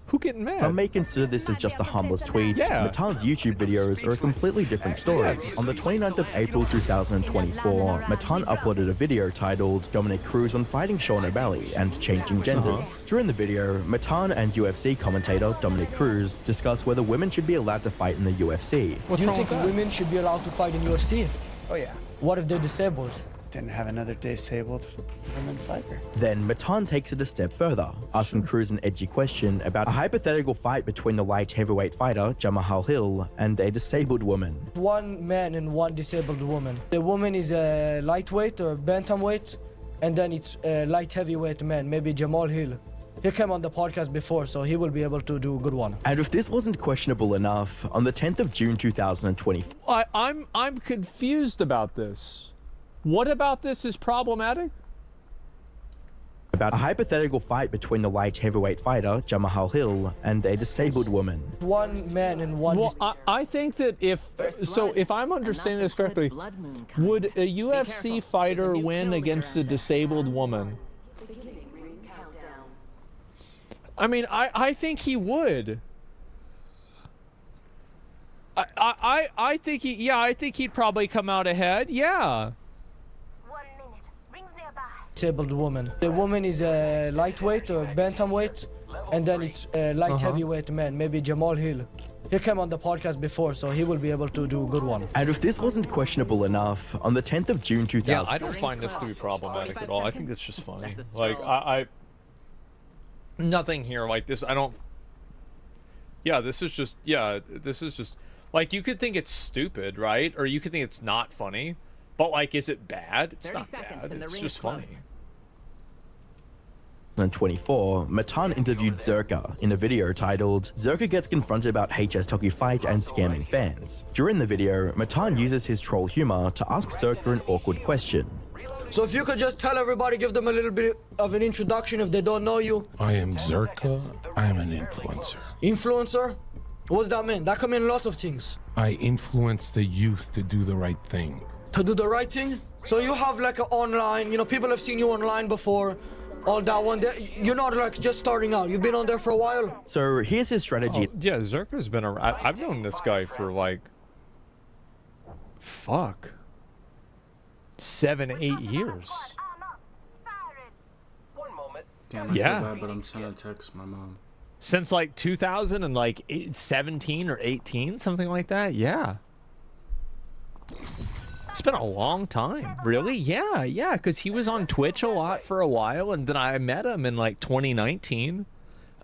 Who getting mad? Some may consider this as just a harmless tweet. Yeah. Matan's YouTube videos are a completely different story. On the 29th of April 2024, Matan uploaded a video titled "Dominic Cruz on Fighting Sean O'Malley and Changing Genders." During the video, Matan and UFC commentator Dominic Cruz discuss whether women should be allowed to fight in the UFC. Do you think women should be allowed to fight in UFC? Oh yeah. What if they're disabled? Then have another disabled women fighter. Then Matan takes it a step further, asking Cruz an edgy question about a hypothetical fight between the light heavyweight fighter Jamahal Hill and a disabled woman. One man and one disabled woman. The woman is a lightweight or bantamweight, and then it's a light heavyweight man, maybe Jamal Hill. He came on the podcast before, so he will be able to do a good one. And if this wasn't questionable enough, on the 10th of June 2024... I'm confused about this. What about this is problematic? About a hypothetical fight between the light heavyweight fighter Jamahal Hill and a disabled woman. One man and one... Well, I think that if I'm understanding this correctly, would a UFC fighter win against a disabled woman? I mean, I think he would. I think I think he'd probably come out ahead. Yeah. Disabled woman. The woman is a lightweight or bantamweight, and then it's a light heavyweight man, maybe Jamal Hill. He came on the podcast before, so he will be able to do a good one. And if this wasn't questionable enough, on the 10th of June 2000... Yeah, I don't find this to be problematic at all. I think it's just funny. Like, I nothing here like this. I don't... Yeah, this is just... Like, you could think it's stupid, right? Or you could think it's not funny. But, like, is it bad? It's not bad. It's just funny. 2024, Matan interviewed Zerka in a video titled "Zerka Gets Confronted About HS Toki Fight and Scamming Fans." During the video, Matan uses his troll humor to ask Zerka an awkward question. So if you could just tell everybody, give them a little bit of an introduction if they don't know you. I am Zerka. I am an influencer. Influencer? What does that mean? That can mean lots of things. I influence the youth to do the right thing. To do the right thing? So you have like an online, people have seen you online before. All that one, you're not like just starting out. You've been on there for a while. So here's his strategy. Oh, yeah, Zerka's been around. I've known this guy for like, 7, 8 years. Damn, I feel bad, but I'm sending a text my mom. Since like 2017 or 18, something like that. Yeah. It's been a long time. Really? Yeah, because he was on Twitch a lot for a while, and then I met him in like 2019.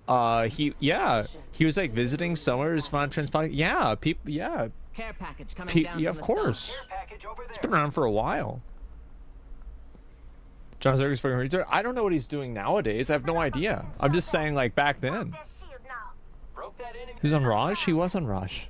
He was like visiting Summer's Fun Transplant. Yeah, people. Yeah. Care package coming down. Yeah, of course. It's been around for a while. John Zerka's fucking retard. I don't know what he's doing nowadays. I have no idea. I'm just saying, like back then. Who's on Raj? He was on Raj.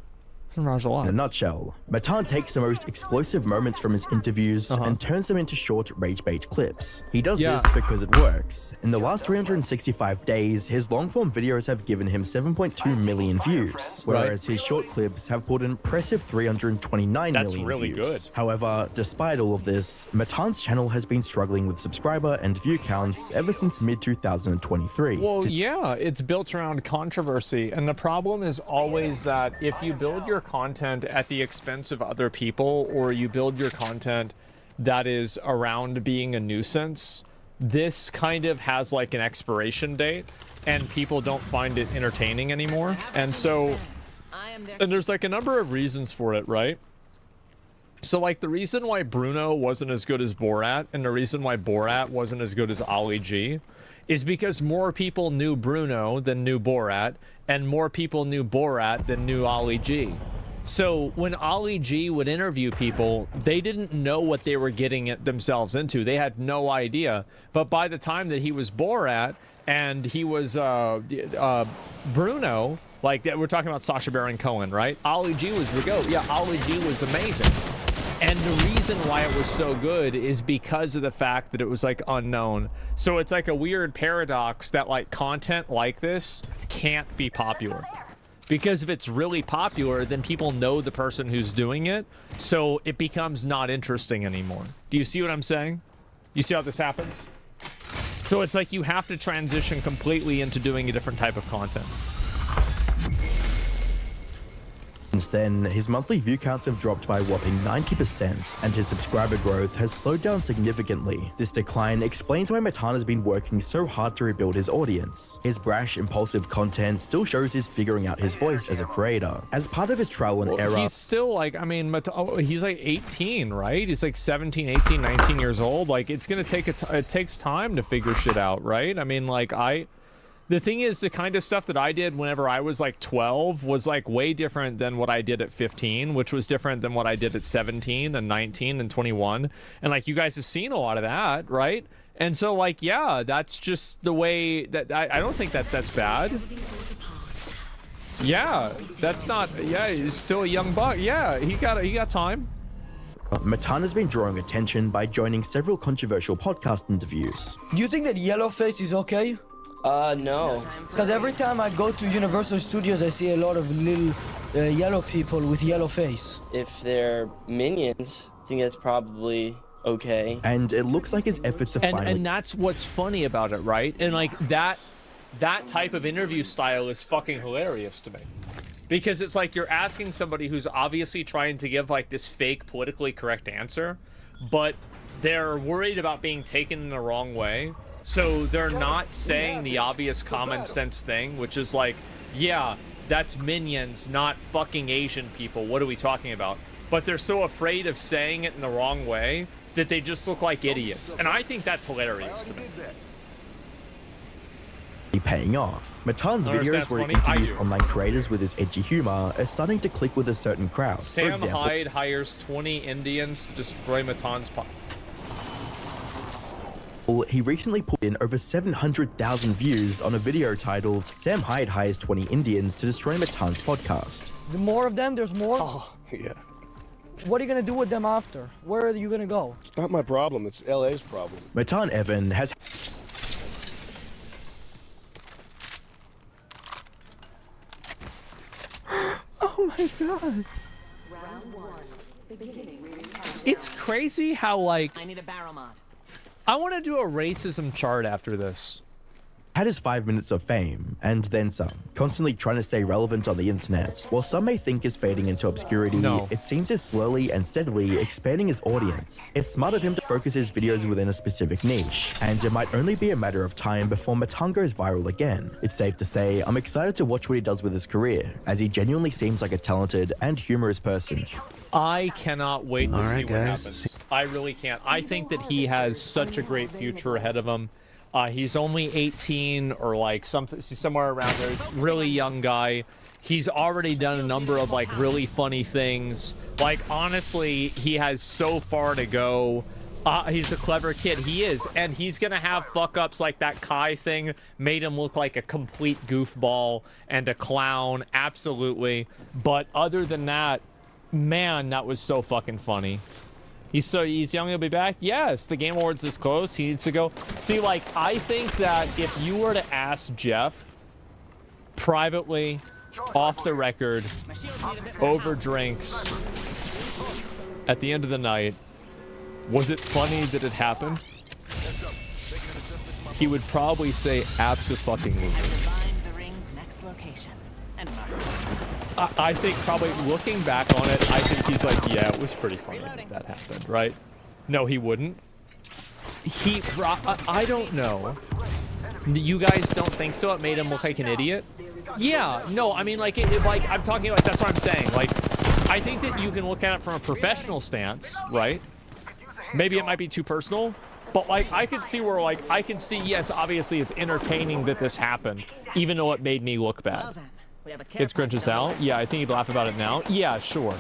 In a nutshell, Matan takes the most explosive moments from his interviews and turns them into short rage bait clips. He does this because it works. In the last 365 days, his long-form videos have given him 7.2 million views, whereas his short clips have pulled an impressive 329 million really views. good. However, despite all of this, Matan's channel has been struggling with subscriber and view counts ever since mid-2023. Well, yeah, it's built around controversy, and the problem is always that if you build your content at the expense of other people, or you build your content that is around being a nuisance, this kind of has like an expiration date, and people don't find it entertaining anymore. And so, and there's like a number of reasons for it, right? So like the reason why Bruno wasn't as good as Borat, and the reason why Borat wasn't as good as Ali G, is because more people knew Bruno than knew Borat, and more people knew Borat than knew Ali G. So when Ali G would interview people, they didn't know what they were getting themselves into. They had no idea. But by the time that he was Borat and he was Bruno, like we're talking about Sacha Baron Cohen, right? Ali G was the GOAT. Yeah, Ali G was amazing. And the reason why it was so good is because of the fact that it was like unknown. So it's like a weird paradox that like content like this can't be popular. Because if it's really popular, then people know the person who's doing it, so it becomes not interesting anymore. Do you see what I'm saying? You see how this happens? So it's like you have to transition completely into doing a different type of content. Since then, his monthly view counts have dropped by a whopping 90%, and his subscriber growth has slowed down significantly. This decline explains why Matan has been working so hard to rebuild his audience. His brash, impulsive content still shows he's figuring out his voice as a creator. As part of his trial and error... He's still like, I mean, he's like 18, right? He's like 17, 18, 19 years old. Like, it's gonna take it takes time to figure shit out, right? I mean, like, the thing is, the kind of stuff that I did whenever I was like 12 was like way different than what I did at 15, which was different than what I did at 17 and 19 and 21. And like, you guys have seen a lot of that, right? And so like, yeah, that's just the way that I don't think that that's bad. Yeah, that's not, yeah, he's still a young buck. Yeah, he got time. Matan has been drawing attention by joining several controversial podcast interviews. Do you think that Yellowface is okay? No. Because every time I go to Universal Studios, I see a lot of little yellow people with yellow face. If they're minions, I think that's probably okay. And it looks like his efforts are finally... And that's what's funny about it, right? And like that type of interview style is fucking hilarious to me. Because it's like you're asking somebody who's obviously trying to give like this fake politically correct answer, but they're worried about being taken in the wrong way. So they're not saying the obvious common sense thing, which is like, yeah, that's minions, not fucking Asian people. What are we talking about? But they're so afraid of saying it in the wrong way that they just look like idiots. And I think that's hilarious to me. Paying off. Matan's videos where he interviews online creators with his edgy humor are starting to click with a certain crowd. Sam For example, Hyde hires 20 Indians to destroy Matan's he recently put in over 700,000 views on a video titled "Sam Hyde hires 20 Indians to destroy Matan's podcast." The more of them, there's more? Oh, yeah. What are you gonna do with them after? Where are you gonna go? It's not my problem, it's LA's problem. Matan Evan has... Oh my god. It's crazy how, like... I need a barrel mod. I want to do a racism chart after this. Had his 5 minutes of fame, and then some, constantly trying to stay relevant on the internet. While some may think is fading into obscurity, it seems is slowly and steadily expanding his audience. It's smart of him to focus his videos within a specific niche, and it might only be a matter of time before Matan goes viral again. It's safe to say, I'm excited to watch what he does with his career, as he genuinely seems like a talented and humorous person. I cannot wait to see what happens. I really can't. I think that he has such a great future ahead of him. He's only 18 or like somewhere around there. He's a really young guy. He's already done a number of like really funny things. Like honestly, he has so far to go. He's a clever kid. He is. And he's going to have fuck-ups like that Kai thing made him look like a complete goofball and a clown. Absolutely. But other than that, man, that was so fucking funny. He's young, he'll be back? Yes, the Game Awards is close. He needs to go. See, like, I think that if you were to ask Jeff privately, off the record, over drinks, at the end of the night, was it funny that it happened? He would probably say abso-fucking-lutely. I think probably looking back on it, I think he's like, yeah, it was pretty funny that happened, right? No, he wouldn't. I don't know. You guys don't think so? It made him look like an idiot? Yeah, no, I mean, like, like, I'm talking about, that's what I'm saying. Like, I think that you can look at it from a professional stance, right? Maybe it might be too personal, but, like, I could see where, like, I can see, yes, obviously it's entertaining that this happened, even though it made me look bad. It's cringe as hell. Yeah, I think he'd laugh about it now. Yeah, sure.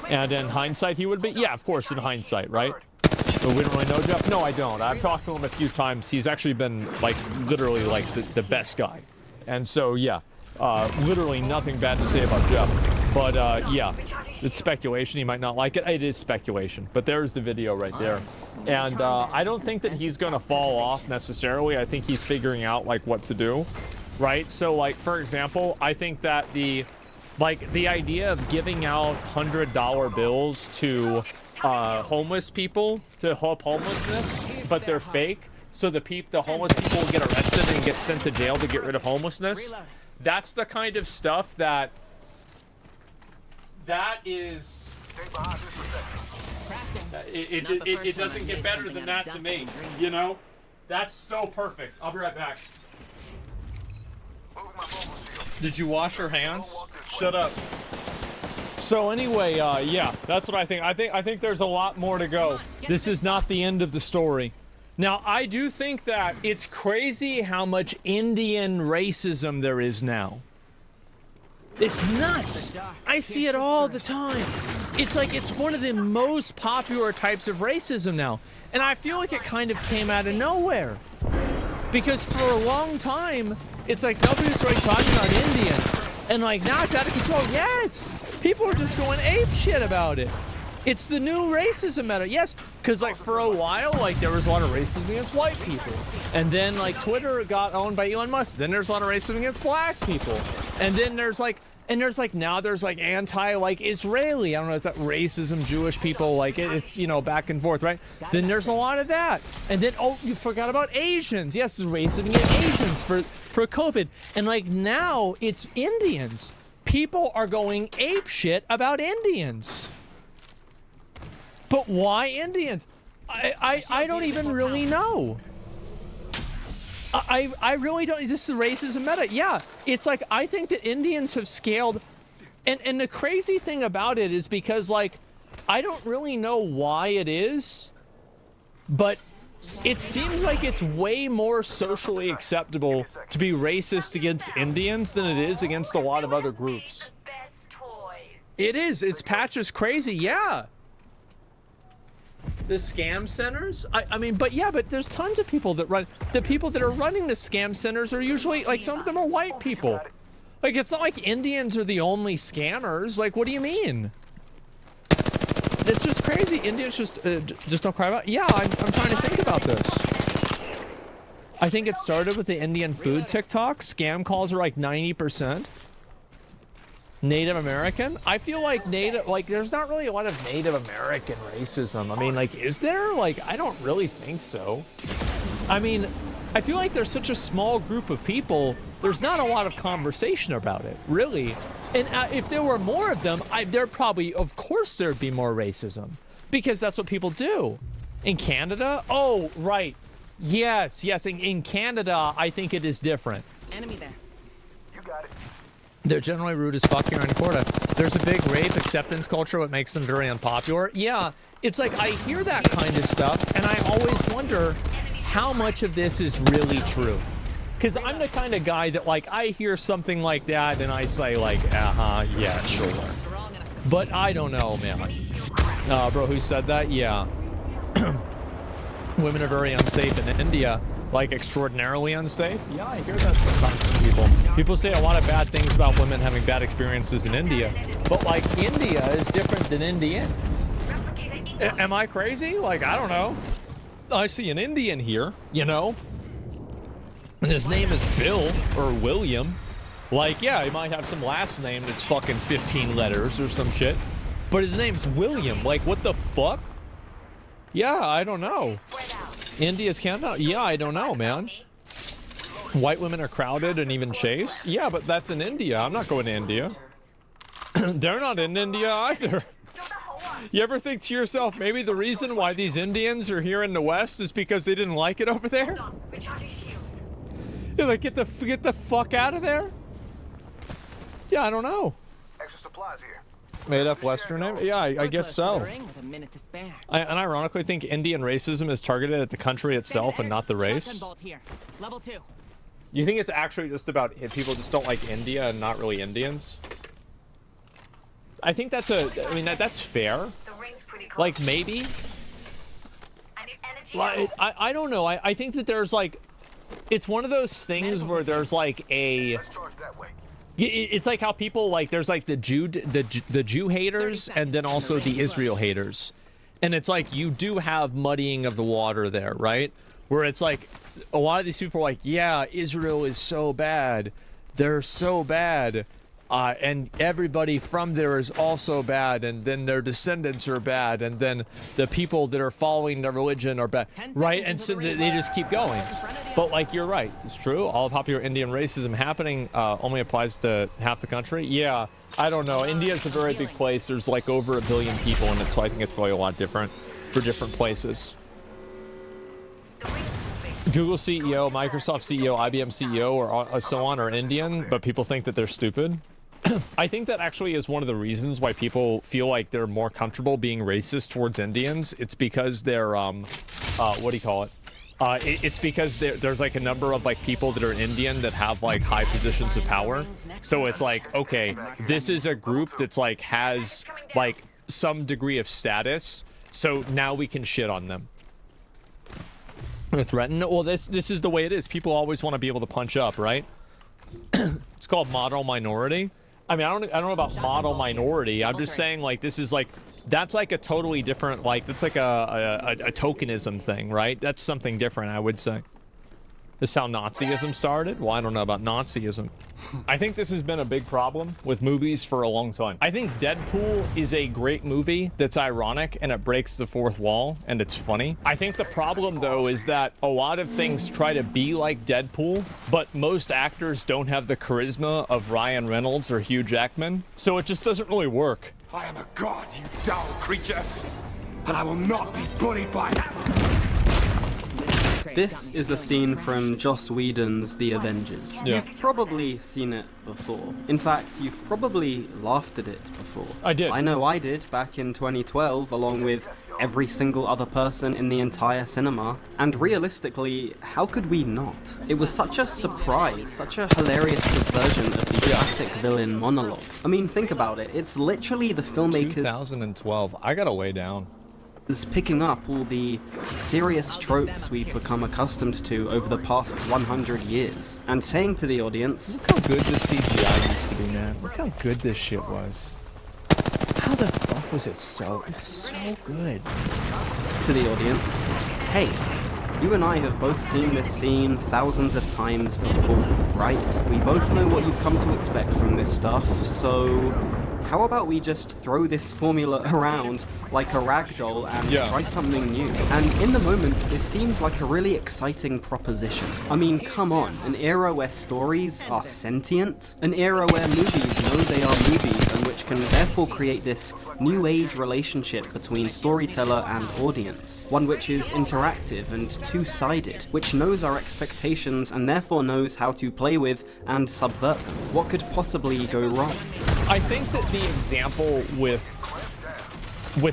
And in hindsight, he would be? Yeah, of course, in hindsight, right? But we don't really know Jeff? No, I don't. I've talked to him a few times. He's actually been, like, literally, like, the best guy. And so, yeah, literally nothing bad to say about Jeff. But, yeah, it's speculation. He might not like it. It is speculation. But there's the video right there. And I don't think that he's going to fall off necessarily. I think he's figuring out, like, what to do. Right? So, like, for example, I think that the idea of giving out $100 bills to homeless people to help homelessness, but they're fake, so the homeless people will get arrested and get sent to jail to get rid of homelessness. That's the kind of stuff that is... It doesn't get better than that to me, you know? That's so perfect. I'll be right back. Did you wash your hands? Shut up. So anyway, yeah, that's what I think. I think there's a lot more to go. This is not the end of the story. Now, I do think that it's crazy how much Indian racism there is now. It's nuts. I see it all the time. It's like it's one of the most popular types of racism now. And I feel like it kind of came out of nowhere. Because for a long time, it's like nobody was really talking about Indians. And like now it's out of control. Yes! People are just going ape shit about it. It's the new racism meta. Yes, because like for a while, like there was a lot of racism against white people. And then like Twitter got owned by Elon Musk. Then there's a lot of racism against black people. And then there's like now there's like anti like Israeli. I don't know, is that racism, Jewish people, like it's, you know, back and forth, right? Then there's a lot of that. And then, oh, you forgot about Asians. Yes, there's racism against Asians for COVID. And like now it's Indians. People are going ape shit about Indians. But why Indians? I don't even really know. I really don't. This is racism meta. Yeah, it's like I think that Indians have scaled, and the crazy thing about it is because like I don't really know why it is, but it seems like it's way more socially acceptable to be racist against Indians than it is against a lot of other groups. It is. It's Patch's crazy. Yeah. The scam centers? I mean, but yeah, but there's tons of people that run. The people that are running the scam centers are usually, like, some of them are white people. Like, it's not like Indians are the only scammers. Like, what do you mean? It's just crazy. Indians just don't cry about it. Yeah, I'm trying to think about this. I think it started with the Indian food TikTok. Scam calls are like 90%. Native American? I feel like there's not really a lot of Native American racism. I mean, like, is there? Like, I don't really think so. I mean, I feel like there's such a small group of people, there's not a lot of conversation about it, really. And if there were more of them, there'd probably, of course, there'd be more racism. Because that's what people do. In Canada? Oh, right. Yes. In Canada, I think it is different. Enemy there. You got it. They're generally rude as fuck here in Corda. There's a big rape acceptance culture, what makes them very unpopular. Yeah, it's like I hear that kind of stuff, and I always wonder how much of this is really true. Because I'm the kind of guy that, like, I hear something like that, and I say, like, yeah, sure. But I don't know, man. Bro, who said that? Yeah. women are very unsafe in India, like extraordinarily unsafe. Yeah, I hear that sometimes from people. People say a lot of bad things about women having bad experiences in India, but like India is different than Indians. Am I crazy? Like, I don't know. I see an Indian here, you know, and his name is Bill or William. Like, yeah, he might have some last name that's fucking 15 letters or some shit, but his name's William. Like, what the fuck? Yeah, I don't know. India's Canada? Yeah, I don't know, man. White women are crowded and even chased? Yeah, but that's in India. I'm not going to India. They're not in India either. You ever think to yourself, maybe the reason why these Indians are here in the West is because they didn't like it over there? You're like, get the fuck out of there? Yeah, I don't know. Extra supplies here. Made up Western name? Yeah, I guess so. With a minute to spare. And ironically think Indian racism is targeted at the country itself and not the race. Here. Level 2. You think it's actually just about people just don't like India and not really Indians? I think that's I mean, that's fair. Like, maybe. Like, I don't know. I think that there's like, it's one of those things where there's like a, it's like how people like, there's like the Jew haters and then also the Israel haters. And it's like, you do have muddying of the water there, right? Where it's like, a lot of these people are like, yeah, Israel is so bad. They're so bad. And everybody from there is also bad, and then their descendants are bad, and then the people that are following their religion are bad, right? And so they just keep going. But like, you're right, it's true. All popular Indian racism happening only applies to half the country. Yeah, I don't know. India's a very big place. There's like over 1 billion people in it, so I think it's probably a lot different for different places. Google CEO, Microsoft CEO, IBM CEO, or so on are Indian, but people think that they're stupid. I think that actually is one of the reasons why people feel like they're more comfortable being racist towards Indians. It's because they're, what do you call it? It's because there's like a number of like people that are Indian that have like high positions of power. So it's like, okay, this is a group that's like has like some degree of status. So now we can shit on them. Threaten? Well, this is the way it is. People always want to be able to punch up, right? It's called model minority. I mean, I don't know about model minority. I'm just saying, like, this is like, that's like a totally different, like, that's like a tokenism thing, right? That's something different, I would say. This is how Nazism started? Well, I don't know about Nazism. I think this has been a big problem with movies for a long time. I think Deadpool is a great movie that's ironic and it breaks the fourth wall and it's funny. I think the problem, though, is that a lot of things try to be like Deadpool, but most actors don't have the charisma of Ryan Reynolds or Hugh Jackman, so it just doesn't really work. I am a god, you dull creature, and I will not be bullied by it. This is a scene from Joss Whedon's The Avengers. Yeah. You've probably seen it before. In fact, you've probably laughed at it before. I did. I know I did back in 2012, along with every single other person in the entire cinema. And realistically, how could we not? It was such a surprise, such a hilarious subversion of the classic villain monologue. I mean, think about it. It's literally the filmmaker... 2012. I gotta lay down. Is picking up all the serious tropes we've become accustomed to over the past 100 years, and saying to the audience, look how good this CGI used to be, man. Look how good this shit was. How the fuck was it so good? To the audience, hey, you and I have both seen this scene thousands of times before, right? We both know what you've come to expect from this stuff, so how about we just throw this formula around like a ragdoll and try something new? And in the moment, this seems like a really exciting proposition. I mean, come on, an era where stories are sentient, an era where movies know they are movies and which can therefore create this new age relationship between storyteller and audience, one which is interactive and two-sided, which knows our expectations and therefore knows how to play with and subvert them. What could possibly go wrong? I think that the example with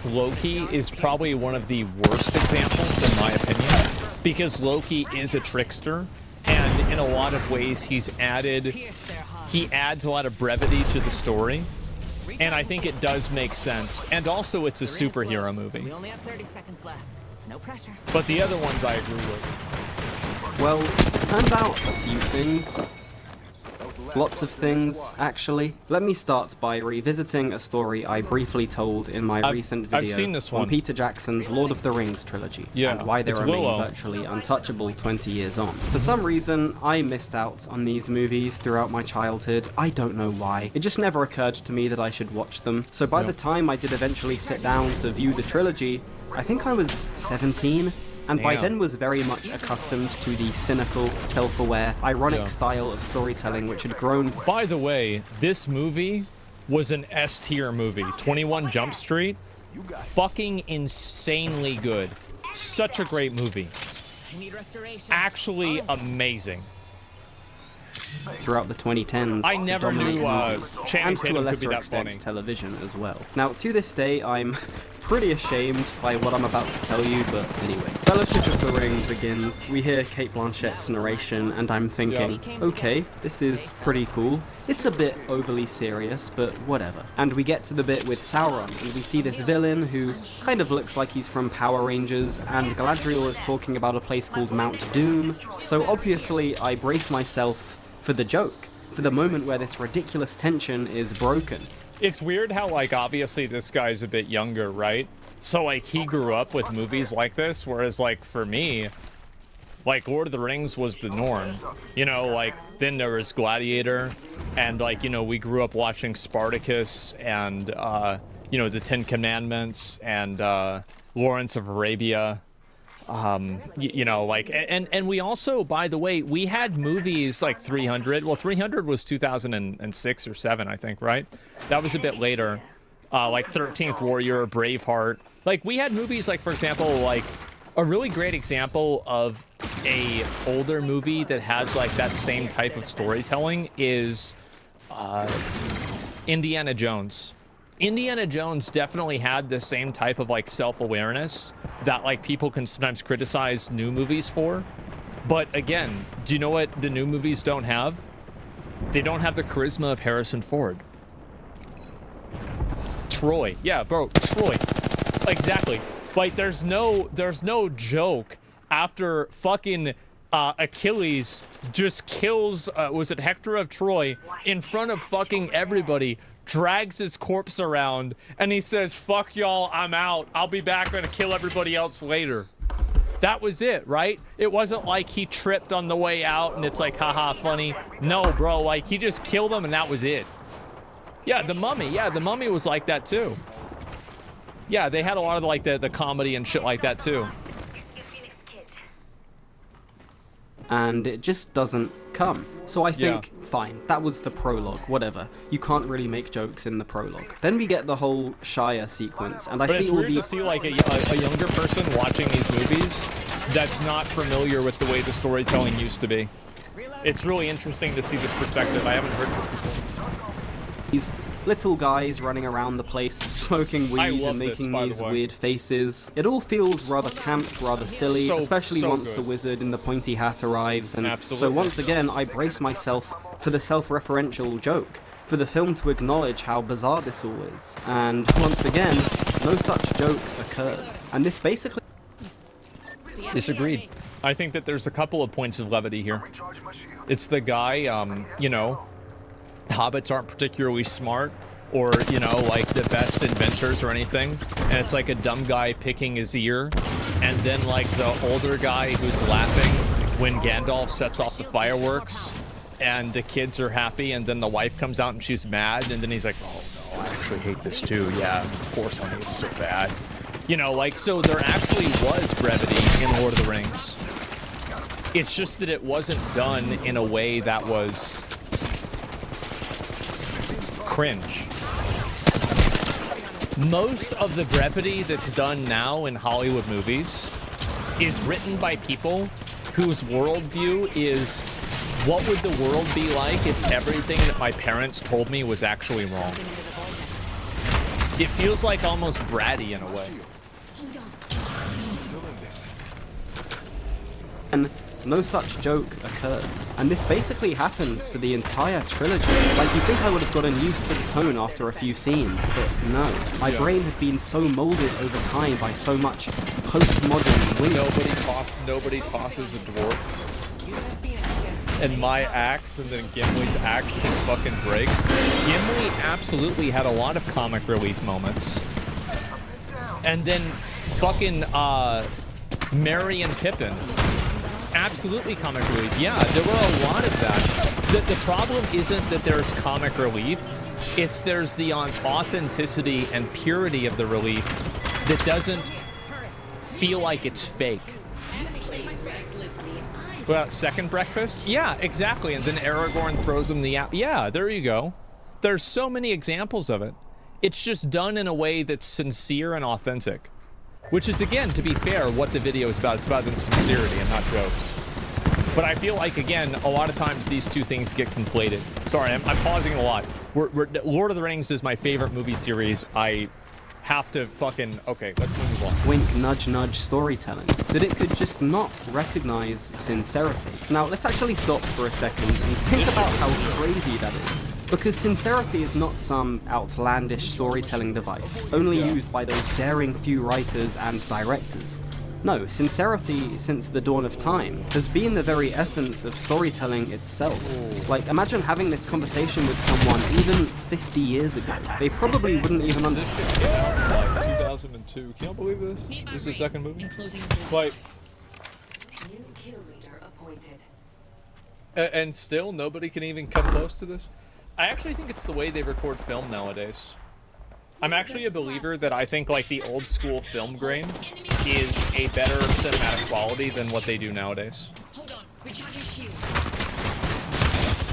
Loki is probably one of the worst examples in my opinion, because Loki is a trickster, and in a lot of ways he adds a lot of brevity to the story, and I think it does make sense. And also it's a superhero movie. We only have 30 seconds left. No pressure. But the other ones I agree with. Well, it turns out a few things. Lots of things, actually. Let me start by revisiting a story I briefly told in my recent video I've seen this one. on Peter Jackson's Lord of the Rings trilogy, Yeah, and why they it's remain Willow. virtually untouchable 20 years on. For some reason, I missed out on these movies throughout my childhood. I don't know why. It just never occurred to me that I should watch them. So by the time I did eventually sit down to view the trilogy, I think I was 17. And by Damn. then was very much accustomed to the cynical, self-aware, ironic style of storytelling which had grown. By the way, this movie was an S-tier movie. 21 Jump Street, fucking insanely good. Such a great movie. Actually amazing. Throughout the 2010s, I never dominate knew movies, Channing and to a Tatum could lesser be that extent funny. television as well. Now, to this day, I'm pretty ashamed by what I'm about to tell you, but anyway. Fellowship of the Ring begins, we hear Cate Blanchett's narration, and I'm thinking, okay, this is pretty cool. It's a bit overly serious, but whatever. And we get to the bit with Sauron, and we see this villain who kind of looks like he's from Power Rangers, and Galadriel is talking about a place called Mount Doom. So obviously, I brace myself for the joke, for the moment where this ridiculous tension is broken. It's weird how, like, obviously this guy's a bit younger, right? So, like, he grew up with movies like this, whereas, like, for me, like, Lord of the Rings was the norm. You know, like, then there was Gladiator, and, like, you know, we grew up watching Spartacus, and, you know, the Ten Commandments, and, Lawrence of Arabia. You know, like, and we also, by the way, we had movies like 300. Well, 300 was 2006 or 7, I think, right? That was a bit later. Like 13th Warrior, Braveheart. Like, we had movies like, for example, like a really great example of a older movie that has like that same type of storytelling is Indiana Jones. Indiana Jones definitely had the same type of like self-awareness that like people can sometimes criticize new movies for. But again, do you know what the new movies don't have? They don't have the charisma of Harrison Ford. Troy. Yeah, bro, Troy. Exactly. Like there's no joke after fucking Achilles just kills was it Hector of Troy in front of fucking everybody, drags his corpse around, and he says, fuck y'all, I'm out. I'll be back, gonna kill everybody else later. That was it, right? It wasn't like he tripped on the way out and it's like, haha, funny. No, bro, like he just killed him and that was it. Yeah, the Mummy. Yeah, the Mummy was like that too. Yeah, they had a lot of like the comedy and shit like that too. And it just doesn't come. So I think, fine, that was the prologue, whatever. You can't really make jokes in the prologue. Then we get the whole Shire sequence, and I But see it's all weird the... to see like a younger person watching these movies that's not familiar with the way the storytelling used to be. It's really interesting to see this perspective. I haven't heard this before. These little guys running around the place, smoking weed and making these weird faces. It all feels rather camp, rather silly, especially once the wizard in the pointy hat arrives. And so once again, I brace myself for the self-referential joke, for the film to acknowledge how bizarre this all is. And once again, no such joke occurs. And this basically... Disagreed. I think that there's a couple of points of levity here. It's the guy, you know, hobbits aren't particularly smart or, you know, like the best inventors or anything. And it's like a dumb guy picking his ear. And then like the older guy who's laughing when Gandalf sets off the fireworks and the kids are happy. And then the wife comes out and she's mad. And then he's like, oh no, I actually hate this too. Yeah, of course, honey, it's so bad. You know, like, so there actually was brevity in Lord of the Rings. It's just that it wasn't done in a way that was cringe. Most of the brevity that's done now in Hollywood movies is written by people whose worldview is, what would the world be like if everything that my parents told me was actually wrong? It feels like almost bratty in a way. And no such joke occurs. And this basically happens for the entire trilogy. Like, you think I would have gotten used to the tone after a few scenes, but no. My brain had been so molded over time by so much postmodern wink. Nobody tosses a dwarf. And my axe and then Gimli's axe just fucking breaks. Gimli absolutely had a lot of comic relief moments. And then fucking Merry and Pippin. Absolutely comic relief. Yeah, there were a lot of that. The problem isn't that there's comic relief. It's there's the authenticity and purity of the relief that doesn't feel like it's fake. Well, second breakfast? Yeah, exactly. And then Aragorn throws him the apple. Yeah, there you go. There's so many examples of it. It's just done in a way that's sincere and authentic. Which is, again, to be fair, what the video is about. It's about sincerity and not jokes. But I feel like, again, a lot of times these two things get conflated. Sorry, I'm pausing a lot. Lord of the Rings is my favorite movie series. I have to fucking... Okay, let's move on. Wink, nudge, nudge storytelling. That it could just not recognize sincerity. Now, let's actually stop for a second and think about how crazy that is. Because sincerity is not some outlandish storytelling device, only used by those daring few writers and directors. No, sincerity, since the dawn of time, has been the very essence of storytelling itself. Like, imagine having this conversation with someone even 50 years ago. They probably wouldn't even understand. This shit came out in, like, 2002. Can you believe this? This is the second movie? It's like... And still, nobody can even come close to this? I actually think it's the way they record film nowadays. I'm actually a believer that I think, like, the old school film grain is a better cinematic quality than what they do nowadays.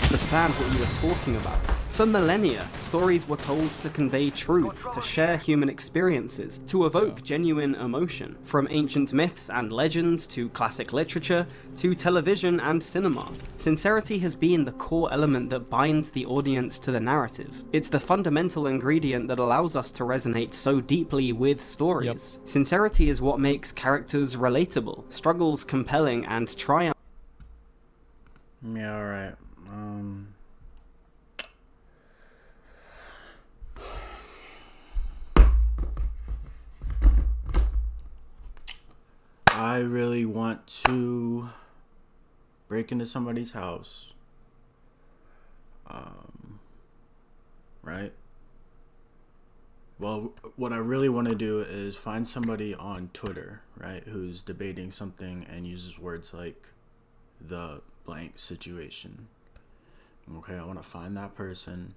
Understand what you were talking about. For millennia, stories were told to convey truths, to share human experiences, to evoke genuine emotion. From ancient myths and legends, to classic literature, to television and cinema. Sincerity has been the core element that binds the audience to the narrative. It's the fundamental ingredient that allows us to resonate so deeply with stories. Yep. Sincerity is what makes characters relatable, struggles compelling, and triumph. Yeah, alright. I really want to break into somebody's house. Right? Well, what I really want to do is find somebody on Twitter, right, who's debating something and uses words like the blank situation. Okay, I want to find that person.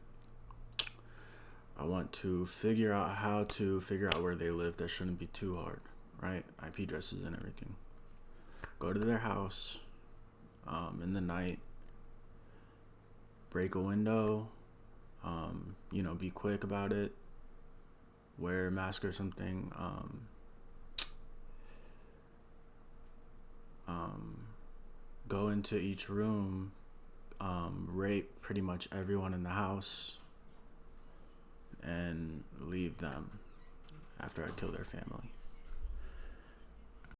I want to figure out how to figure out where they live. That shouldn't be too hard, right? IP addresses and everything. Go to their house in the night. Break a window. You know, be quick about it. Wear a mask or something. Go into each room. Rape pretty much everyone in the house and leave them after I kill their family.